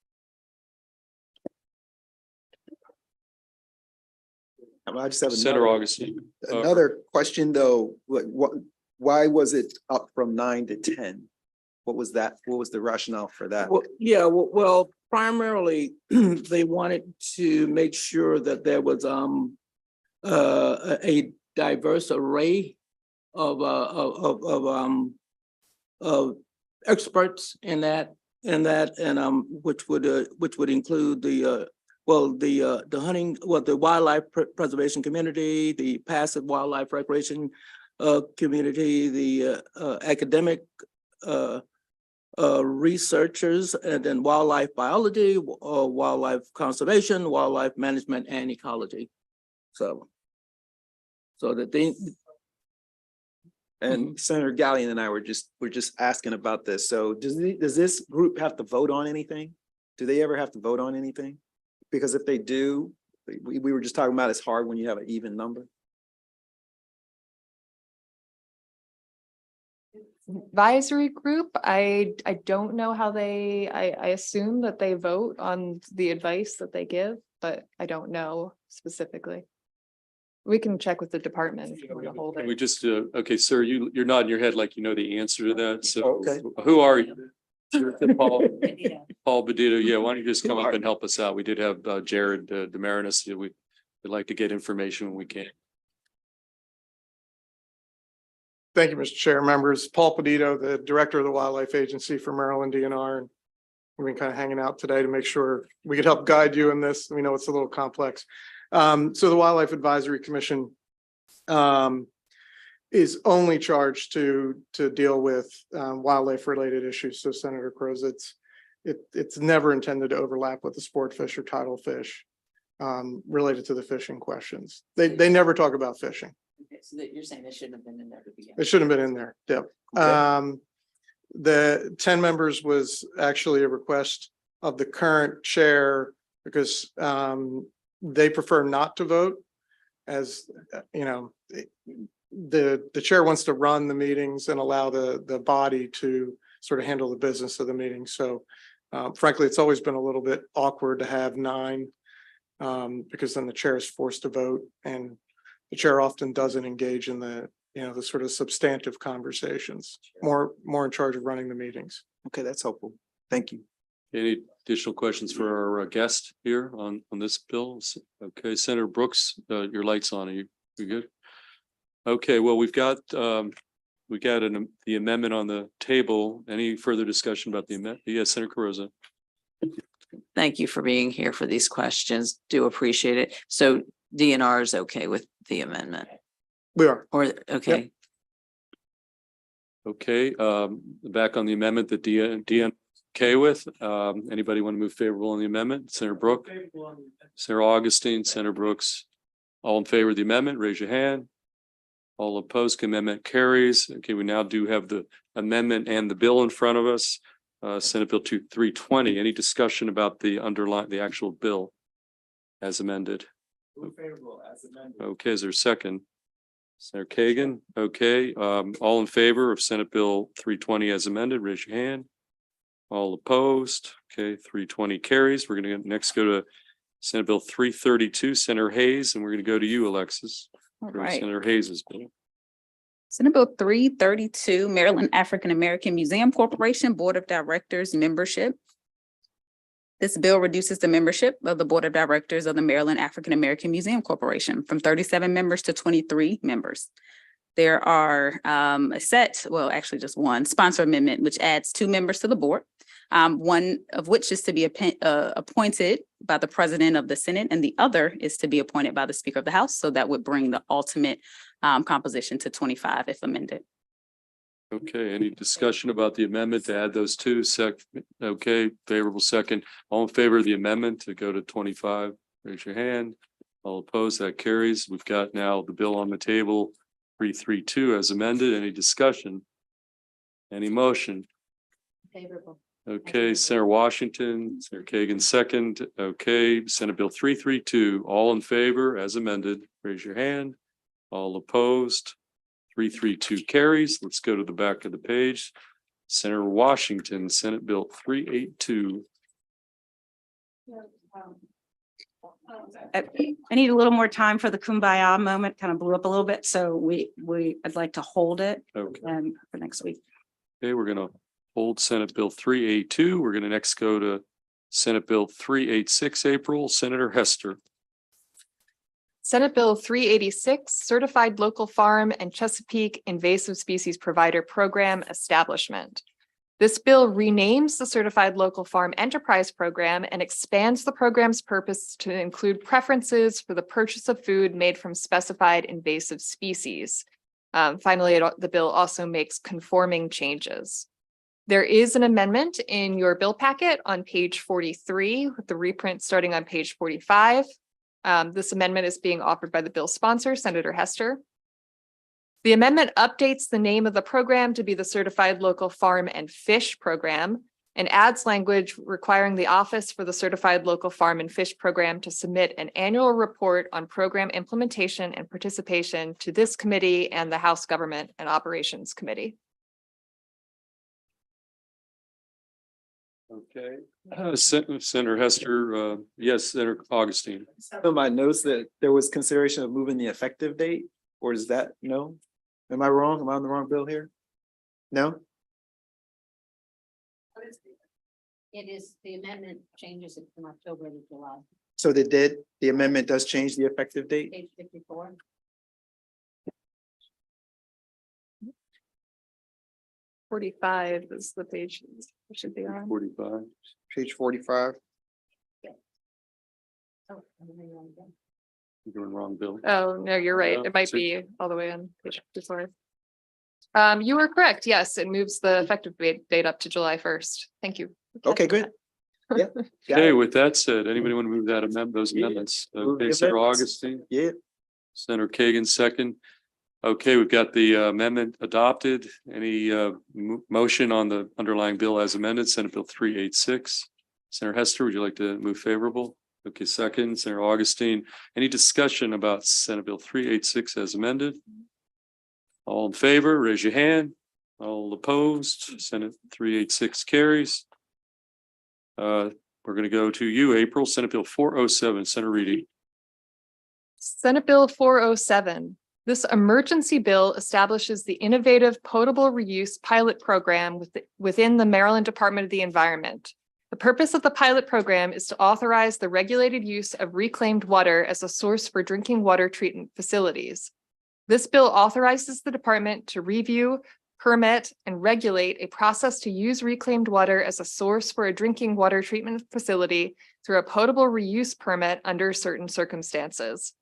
I just have Senator Augustine. another question though. Why was it up from 9 to 10? What was that? What was the rationale for that? Well, primarily, they wanted to make sure that there was a diverse array of experts in that, and which would include the hunting, the wildlife preservation community, the passive wildlife recreation community, the academic researchers, and then wildlife biology, wildlife conservation, wildlife management, and ecology. So that they. And Senator Gallion and I were just asking about this. So does this group have to vote on anything? Do they ever have to vote on anything? Because if they do, we were just talking about it's hard when you have an even number. Advisory group, I don't know how I assume that they vote on the advice that they give, but I don't know specifically. We can check with the department if you want to hold Can we it. just, okay, sir, you're nodding your head like you know the answer to that. So Okay. who are you? Paul Badito. Yeah, why don't you just come up and help us out? We did have Jared Demarinis. We'd like to get information when we can. Thank you, Mr. Chair. Members, Paul Pedito, the Director of the Wildlife Agency for Maryland DNR. And we've been kind of hanging out today to make sure we could help guide you in this. We know it's a little complex. So the Wildlife Advisory Commission is only charged to deal with wildlife related issues. So Senator Crozit's it's never intended to overlap with the sport fish or tidal fish related to the fishing questions. They never talk about fishing. Okay, so that you're saying it shouldn't have been in there to begin. It shouldn't have been in there. Yep. The 10 members was actually a request of the current chair because they prefer not to vote, as you know, the chair wants to run the meetings and allow the body to sort of handle the business of the meeting. So frankly, it's always been a little bit awkward to have 9 because then the chair is forced to vote, and the chair often doesn't engage in the sort of substantive conversations, more in charge of running the meetings. Okay, that's helpful. Thank you. Any additional questions for our guest here on this bill? Okay, Senator Brooks, your light's on. Are you good? Okay, well, we got the amendment on the table. Any further discussion about the amendment? Yes, Senator Carrozza. Thank you for being here for these questions. Do appreciate it. So DNR is okay with the amendment, We are. or, okay, Okay, back on the amendment that DN okay with. Anybody want to move favorable on the amendment? Senator Brooke, Senator Augustine, Senator Brooks. All in favor of the amendment, raise your hand. All opposed, amendment carries. Okay, we now do have the amendment and the bill in front of us. Senate Bill 320. Any discussion about the actual bill as amended? Okay, is there a second? Senator Kagan, okay, all in favor of Senate Bill 320 as amended, raise your hand. All opposed, okay, 320 carries. We're gonna next go to Senate Bill 332, Senator Hayes, and we're gonna go to you, Alexis. All for right. Senator Hayes's bill. Senate Bill 332, Maryland African American Museum Corporation Board of Directors membership. This bill reduces the membership of the Board of Directors of the Maryland African American Museum Corporation from 37 members to 23 members. There are actually just one sponsor amendment, which adds 2 members to the board. One of which is to be appointed by the President of the Senate, and the other is to be appointed by the Speaker of the House. So that would bring the ultimate composition to 25 if amended. Okay, any discussion about the amendment to add those 2? Okay, favorable second. All in favor of the amendment to go to 25, raise your hand. All opposed, that carries. We've got now the bill on the table, 332 as amended. Any discussion? Any motion? Favorable. Okay, Senator Washington, Senator Kagan second. Okay, Senate Bill 332, all in favor as amended, raise your hand. All opposed, 332 carries. Let's go to the back of the page. Senator Washington, Senate Bill 382. I need a little more time for the kumbaya moment, kind of blew up a little bit, so I'd like to hold it Okay, for next week. we're gonna hold Senate Bill 382. We're gonna next go to Senate Bill 386, April. Senator Hester. Senate Bill 386, Certified Local Farm and Chesapeake Invasive Species Provider Program Establishment. This bill renames the Certified Local Farm Enterprise Program and expands the program's purpose to include preferences for the purchase of food made from specified invasive species. Finally, the bill also makes conforming changes. There is an amendment in your bill packet on page 43 with the reprint starting on page 45. This amendment is being offered by the bill sponsor, Senator Hester. The amendment updates the name of the program to be the Certified Local Farm and Fish Program and adds language requiring the Office for the Certified Local Farm and Fish Program to submit an annual report on program implementation and participation to this committee and the House Government and Operations Committee. Okay, Senator Hester, yes, Senator Augustine. In my notes that there was consideration of moving the effective date, or is that, no? Am I wrong? Am I on the wrong bill here? No? It is, the amendment changes it from October to July, So the amendment does change the effective date? page 54. .45 is the page it should be on. 45. Page 45. Oh, I'm in the wrong one. You're doing wrong, Bill. Oh, no, you're right. It might be all the way on page 54. You were correct. Yes, it moves the effective date up to July 1st. Thank you. Okay, good. Yeah. got Okay, it. with that said, anybody want to move that those Yeah. amendments? Move the Okay, Senator amendments. Augustine, Yeah, Senator Kagan, second. Okay, we've got the amendment adopted. Any motion on the underlying bill as amended, Senate Bill 386? Senator Hester, would you like to move favorable? Okay, second. Senator Augustine, any discussion about Senate Bill 386 as amended? All in favor, raise your hand. All opposed, Senate 386 carries. We're going to go to you, April, Senate Bill 407, Senator Reedy. Senate Bill 407. This emergency bill establishes the innovative potable reuse pilot program within the Maryland Department of the Environment. The purpose of the pilot program is to authorize the regulated use of reclaimed water as a source for drinking water treatment facilities. This bill authorizes the department to review, permit, and regulate a process to use reclaimed water as a source for a drinking water treatment facility through a potable reuse permit under certain circumstances.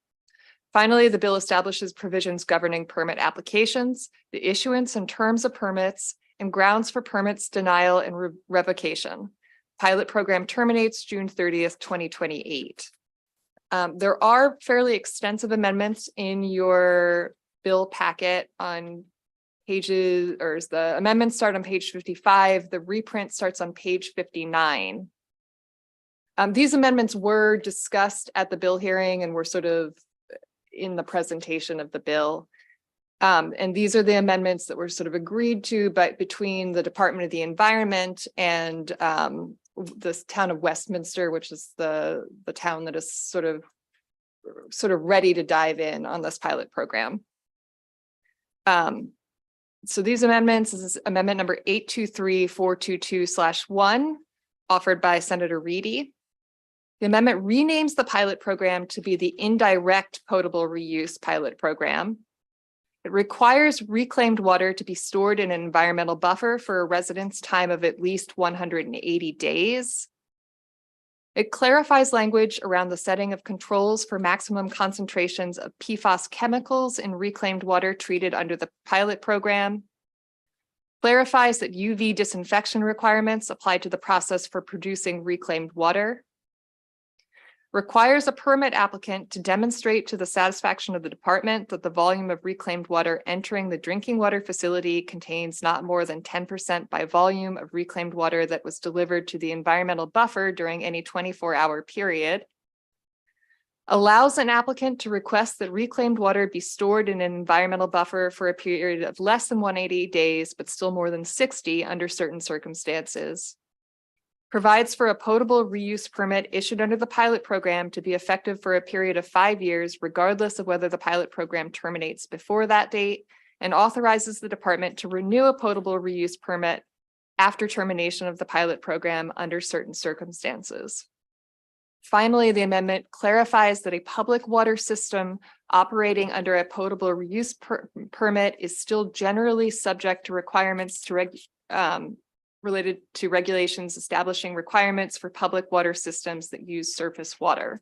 Finally, the bill establishes provisions governing permit applications, the issuance and terms of permits, and grounds for permits denial and revocation. Pilot program terminates June 30th, 2028. There are fairly extensive amendments in your bill packet on pages, or the amendments start on page 55. The reprint starts on page 59. These amendments were discussed at the bill hearing and were sort of in the presentation of the bill. And these are the amendments that were sort of agreed to, but between the Department of the Environment and this town of Westminster, which is the town that is sort of ready to dive in on this pilot program. So these amendments, this is amendment number 823422/1, offered by Senator Reedy. The amendment renames the pilot program to be the indirect potable reuse pilot program. It requires reclaimed water to be stored in an environmental buffer for a residence time of at least 180 days. It clarifies language around the setting of controls for maximum concentrations of PFAS chemicals in reclaimed water treated under the pilot program. Clarifies that UV disinfection requirements apply to the process for producing reclaimed water. Requires a permit applicant to demonstrate to the satisfaction of the department that the volume of reclaimed water entering the drinking water facility contains not more than 10% by volume of reclaimed water that was delivered to the environmental buffer during any 24-hour period. Allows an applicant to request that reclaimed water be stored in an environmental buffer for a period of less than 180 days, but still more than 60 under certain circumstances. Provides for a potable reuse permit issued under the pilot program to be effective for a period of 5 years, regardless of whether the pilot program terminates before that date, and authorizes the department to renew a potable reuse permit after termination of the pilot program under certain circumstances. Finally, the amendment clarifies that a public water system operating under a potable reuse permit is still generally subject to requirements related to regulations establishing requirements for public water systems that use surface water.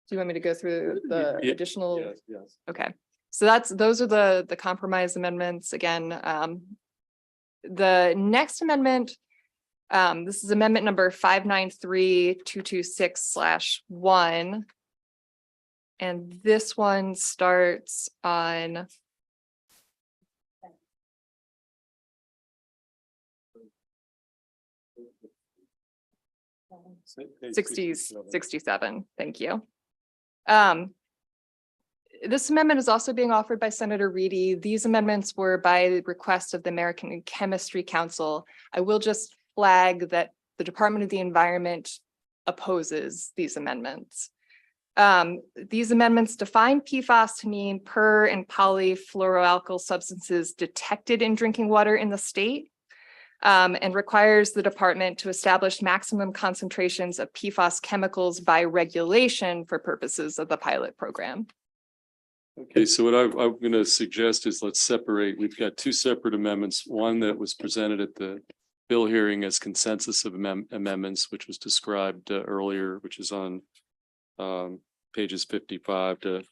Do you want me to go through the additional? Yes. Okay, so those are the compromise amendments. Again, the next amendment, this is amendment number 593226/1. And this one starts on Page 67. Thank you. This amendment is also being offered by Senator Reedy. These amendments were by the request of the American Chemistry Council. I will just flag that the Department of the Environment opposes these amendments. These amendments define PFAS to mean per and polyfluoroalkyl substances detected in drinking water in the state. And requires the department to establish maximum concentrations of PFAS chemicals by regulation for purposes of the pilot program. Okay, so what I'm going to suggest is let's separate. We've got two separate amendments. One that was presented at the bill hearing as consensus of amendments, which was described earlier, which is on pages 55 to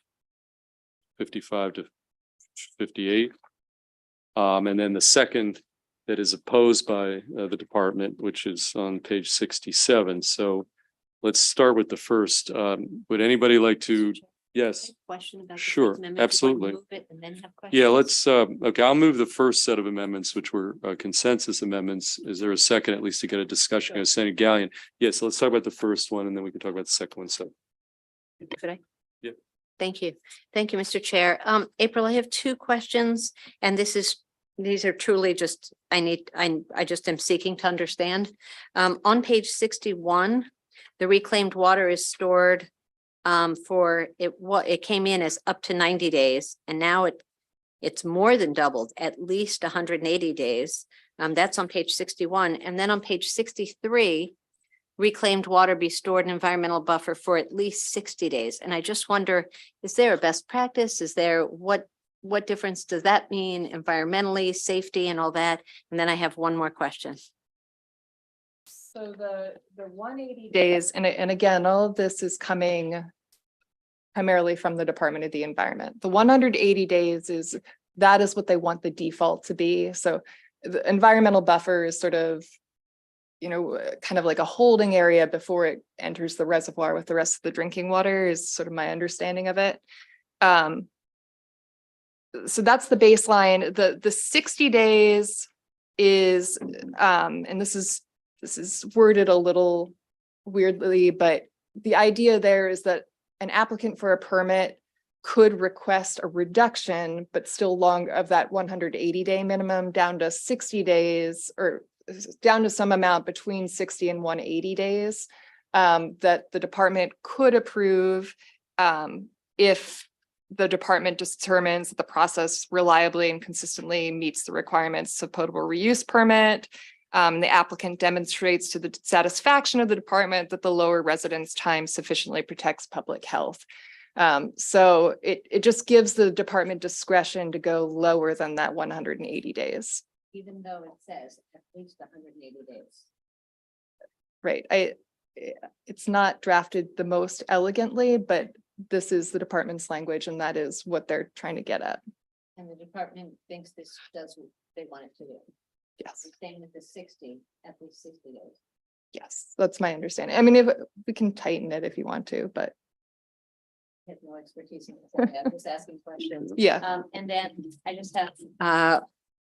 58. And then the second that is opposed by the department, which is on page 67. So let's start with the first. Would anybody like to? Yes. Question about. the first Sure, amendment. Do you want to absolutely. move it and then have Yeah, questions? let's, okay, I'll move the first set of amendments, which were consensus amendments. Is there a second, at least to get a discussion of Senator Gallion? Yes, let's talk about the first one and then we can talk about the second one. So, Could I? Yeah. Thank you. Thank you, Mr. Chair. April, I have two questions, and these are truly just, I just am seeking to understand. On page 61, the reclaimed water is stored for it came in as up to 90 days, and now it's more than doubled, at least 180 days. That's on page 61. And then on page 63, reclaimed water be stored in environmental buffer for at least 60 days. And I just wonder, is there a best practice? Is there what difference does that mean environmentally, safety and all that? And then I have one more question. So the 180 days, and again, all of this is coming primarily from the Department of the Environment. The 180 days is what they want the default to be. So the environmental buffer is sort of, kind of like a holding area before it enters the reservoir with the rest of the drinking water is sort of my understanding of it. So that's the baseline. The 60 days is, and this is worded a little weirdly, but the idea there is that an applicant for a permit could request a reduction, but still long of that 180-day minimum down to 60 days or down to some amount between 60 and 180 days that the department could approve if the department determines that the process reliably and consistently meets the requirements of potable reuse permit. The applicant demonstrates to the satisfaction of the department that the lower residence time sufficiently protects public health. So it just gives the department discretion to go lower than that 180 days. Even though it says at least 180 days. Right. It's not drafted the most elegantly, but this is the department's language and that is what they're trying to get at. And the department thinks this does what they want it to do. Yes. Same with the 60, at least 60 days. Yes, that's my understanding. I mean, if we can tighten it if you want to, but I have no expertise in this. I'm just asking questions. yeah. And then I just have a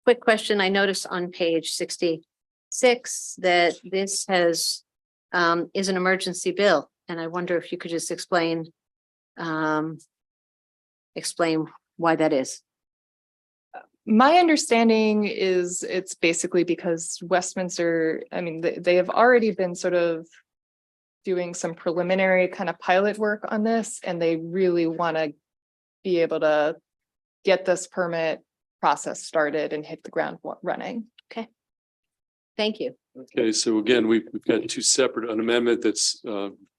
quick question. I noticed on page 66 that this is an emergency bill. And I wonder if you could just explain why that is. My understanding is it's basically because Westminster, I mean, they have already been sort of doing some preliminary kind of pilot work on this, and they really want to be able to get this permit process started and hit the ground running. Okay. Thank you. okay, so again, we've got two separate, an amendment that's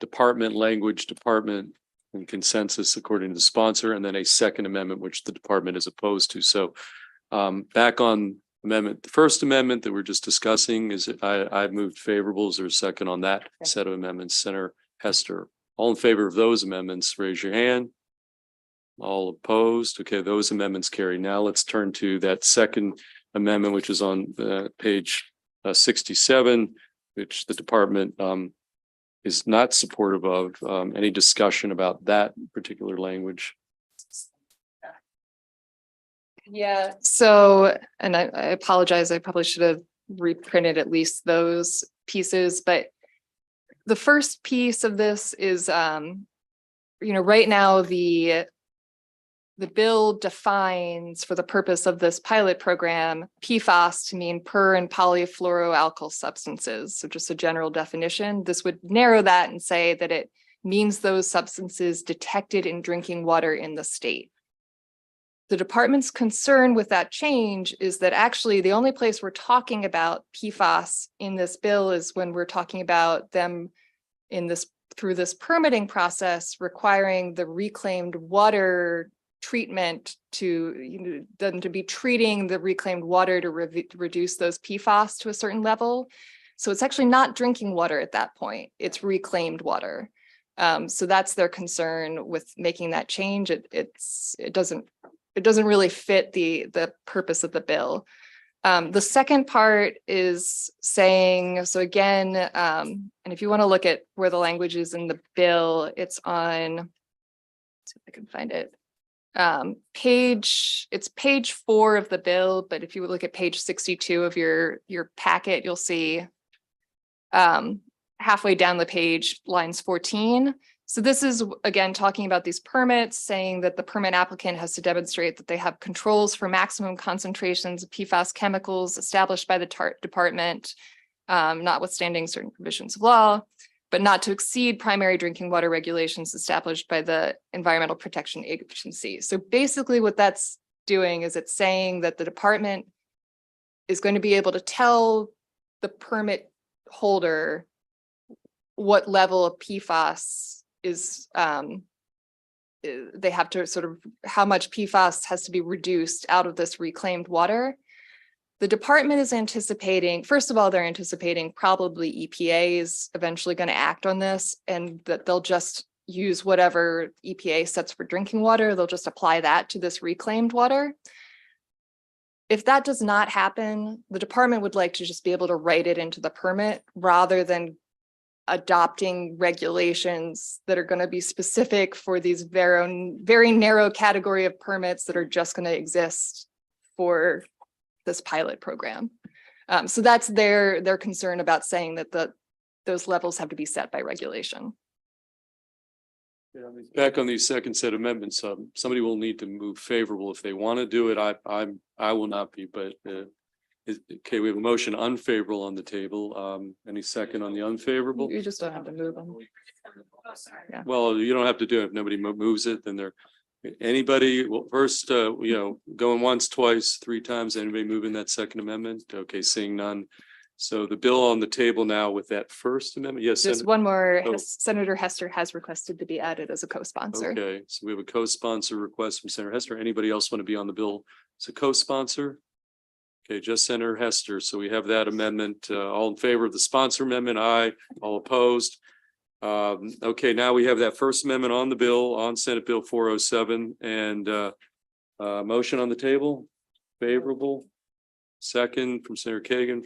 department language, department and consensus according to the sponsor, and then a second amendment, which the department is opposed to. So back on amendment, the first amendment that we're just discussing is I've moved favorable. Is there a second on that set of amendments? Senator Hester, all in favor of those amendments, raise your hand. All opposed. Okay, those amendments carry. Now let's turn to that second amendment, which is on page 67, which the department is not supportive of. Any discussion about that particular language? Yeah, so, and I apologize, I probably should have reprinted at least those pieces, but the first piece of this is, right now the bill defines for the purpose of this pilot program, PFAS to mean per and polyfluoroalkyl substances. So just a general definition. This would narrow that and say that it means those substances detected in drinking water in the state. The department's concern with that change is that actually the only place we're talking about PFAS in this bill is when we're talking about them through this permitting process requiring the reclaimed water treatment to them to be treating the reclaimed water to reduce those PFAS to a certain level. So it's actually not drinking water at that point, it's reclaimed water. So that's their concern with making that change. It doesn't really fit the purpose of the bill. The second part is saying, so again, and if you want to look at where the language is in the bill, it's on, let's see if I can find it. It's page 4 of the bill, but if you would look at page 62 of your packet, you'll see halfway down the page, lines 14. So this is, again, talking about these permits, saying that the permit applicant has to demonstrate that they have controls for maximum concentrations of PFAS chemicals established by the department, notwithstanding certain provisions of law, but not to exceed primary drinking water regulations established by the Environmental Protection Agency. So basically what that's doing is it's saying that the department is going to be able to tell the permit holder what level of PFAS is they have to sort of how much PFAS has to be reduced out of this reclaimed water. The department is anticipating, first of all, they're anticipating probably EPA is eventually going to act on this and that they'll just use whatever EPA sets for drinking water. They'll just apply that to this reclaimed water. If that does not happen, the department would like to just be able to write it into the permit rather than adopting regulations that are going to be specific for these very narrow category of permits that are just going to exist for this pilot program. So that's their concern about saying that those levels have to be set by regulation. Yeah, back on these second set amendments, somebody will need to move favorable if they want to do it. I will not be, but okay, we have a motion unfavorable on the table. Any second on the unfavorable? You just don't have to move them. Yeah. Well, you don't have to do it. If nobody moves it, then anybody, well, first, going once, twice, 3 times, anybody moving that second amendment? Okay, seeing none. So the bill on the table now with that first amendment, yes. Just one more, Oh. Senator Hester has requested to be added as a co-sponsor. Okay, so we have a co-sponsor request from Senator Hester. Anybody else want to be on the bill as a co-sponsor? Okay, just Senator Hester. So we have that amendment. All in favor of the sponsor amendment? Aye. All opposed? Okay, now we have that first amendment on the bill, on Senate Bill 407, and motion on the table. Favorable. Second from Senator Kagan.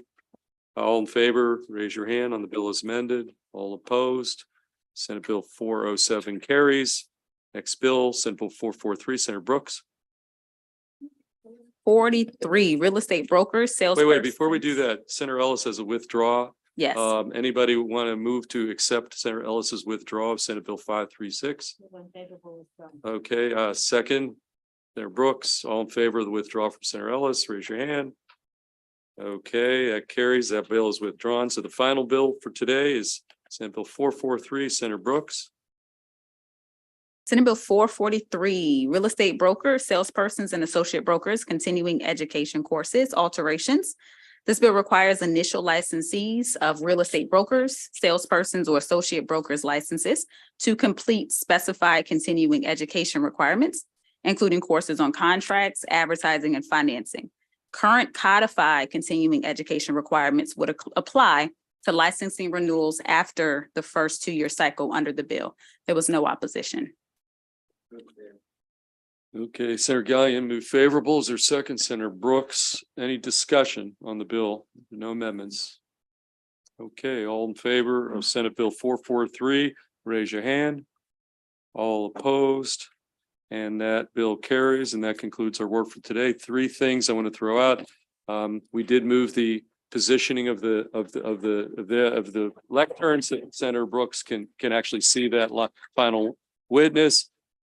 All in favor, raise your hand on the bill as amended. All opposed? Senate Bill 407 carries. Next bill, Senate Bill 443, Senator Brooks. 43, real estate brokers, sales. Wait, before we do that, Senator Ellis has a withdraw. Yes. Anybody want to move to accept Senator Ellis's withdrawal of Senate Bill 536? Okay, second, Senator Brooks, all in favor of the withdrawal from Senator Ellis, raise your hand. Okay, that carries. That bill is withdrawn. So the final bill for today is Senate Bill 443, Senator Brooks. Senate Bill 443, real estate brokers, salespersons and associate brokers, continuing education courses, alterations. This bill requires initial licensees of real estate brokers, salespersons or associate brokers licenses to complete specified continuing education requirements, including courses on contracts, advertising, and financing. Current codified continuing education requirements would apply to licensing renewals after the first 2-year cycle under the bill. There was no opposition. Okay, Senator Gallion moved favorable. Is there second? Senator Brooks, any discussion on the bill? No amendments. Okay, all in favor of Senate Bill 443, raise your hand. All opposed? And that bill carries, and that concludes our work for today. 3 things I want to throw out. We did move the positioning of the lecterns so Senator Brooks can actually see that final witness.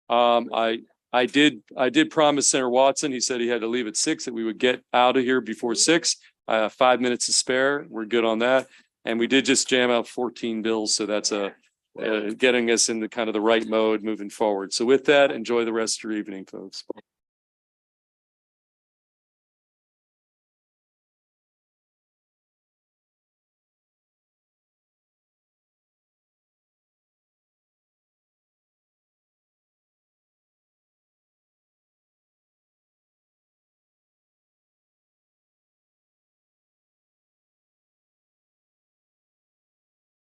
I did promise Senator Watson, he said he had to leave at 6, that we would get out of here before 6. 5 minutes to spare. We're good on that. And we did just jam out 14 bills. So that's getting us into kind of the right mode moving forward. So with that, enjoy the rest of your evening, folks.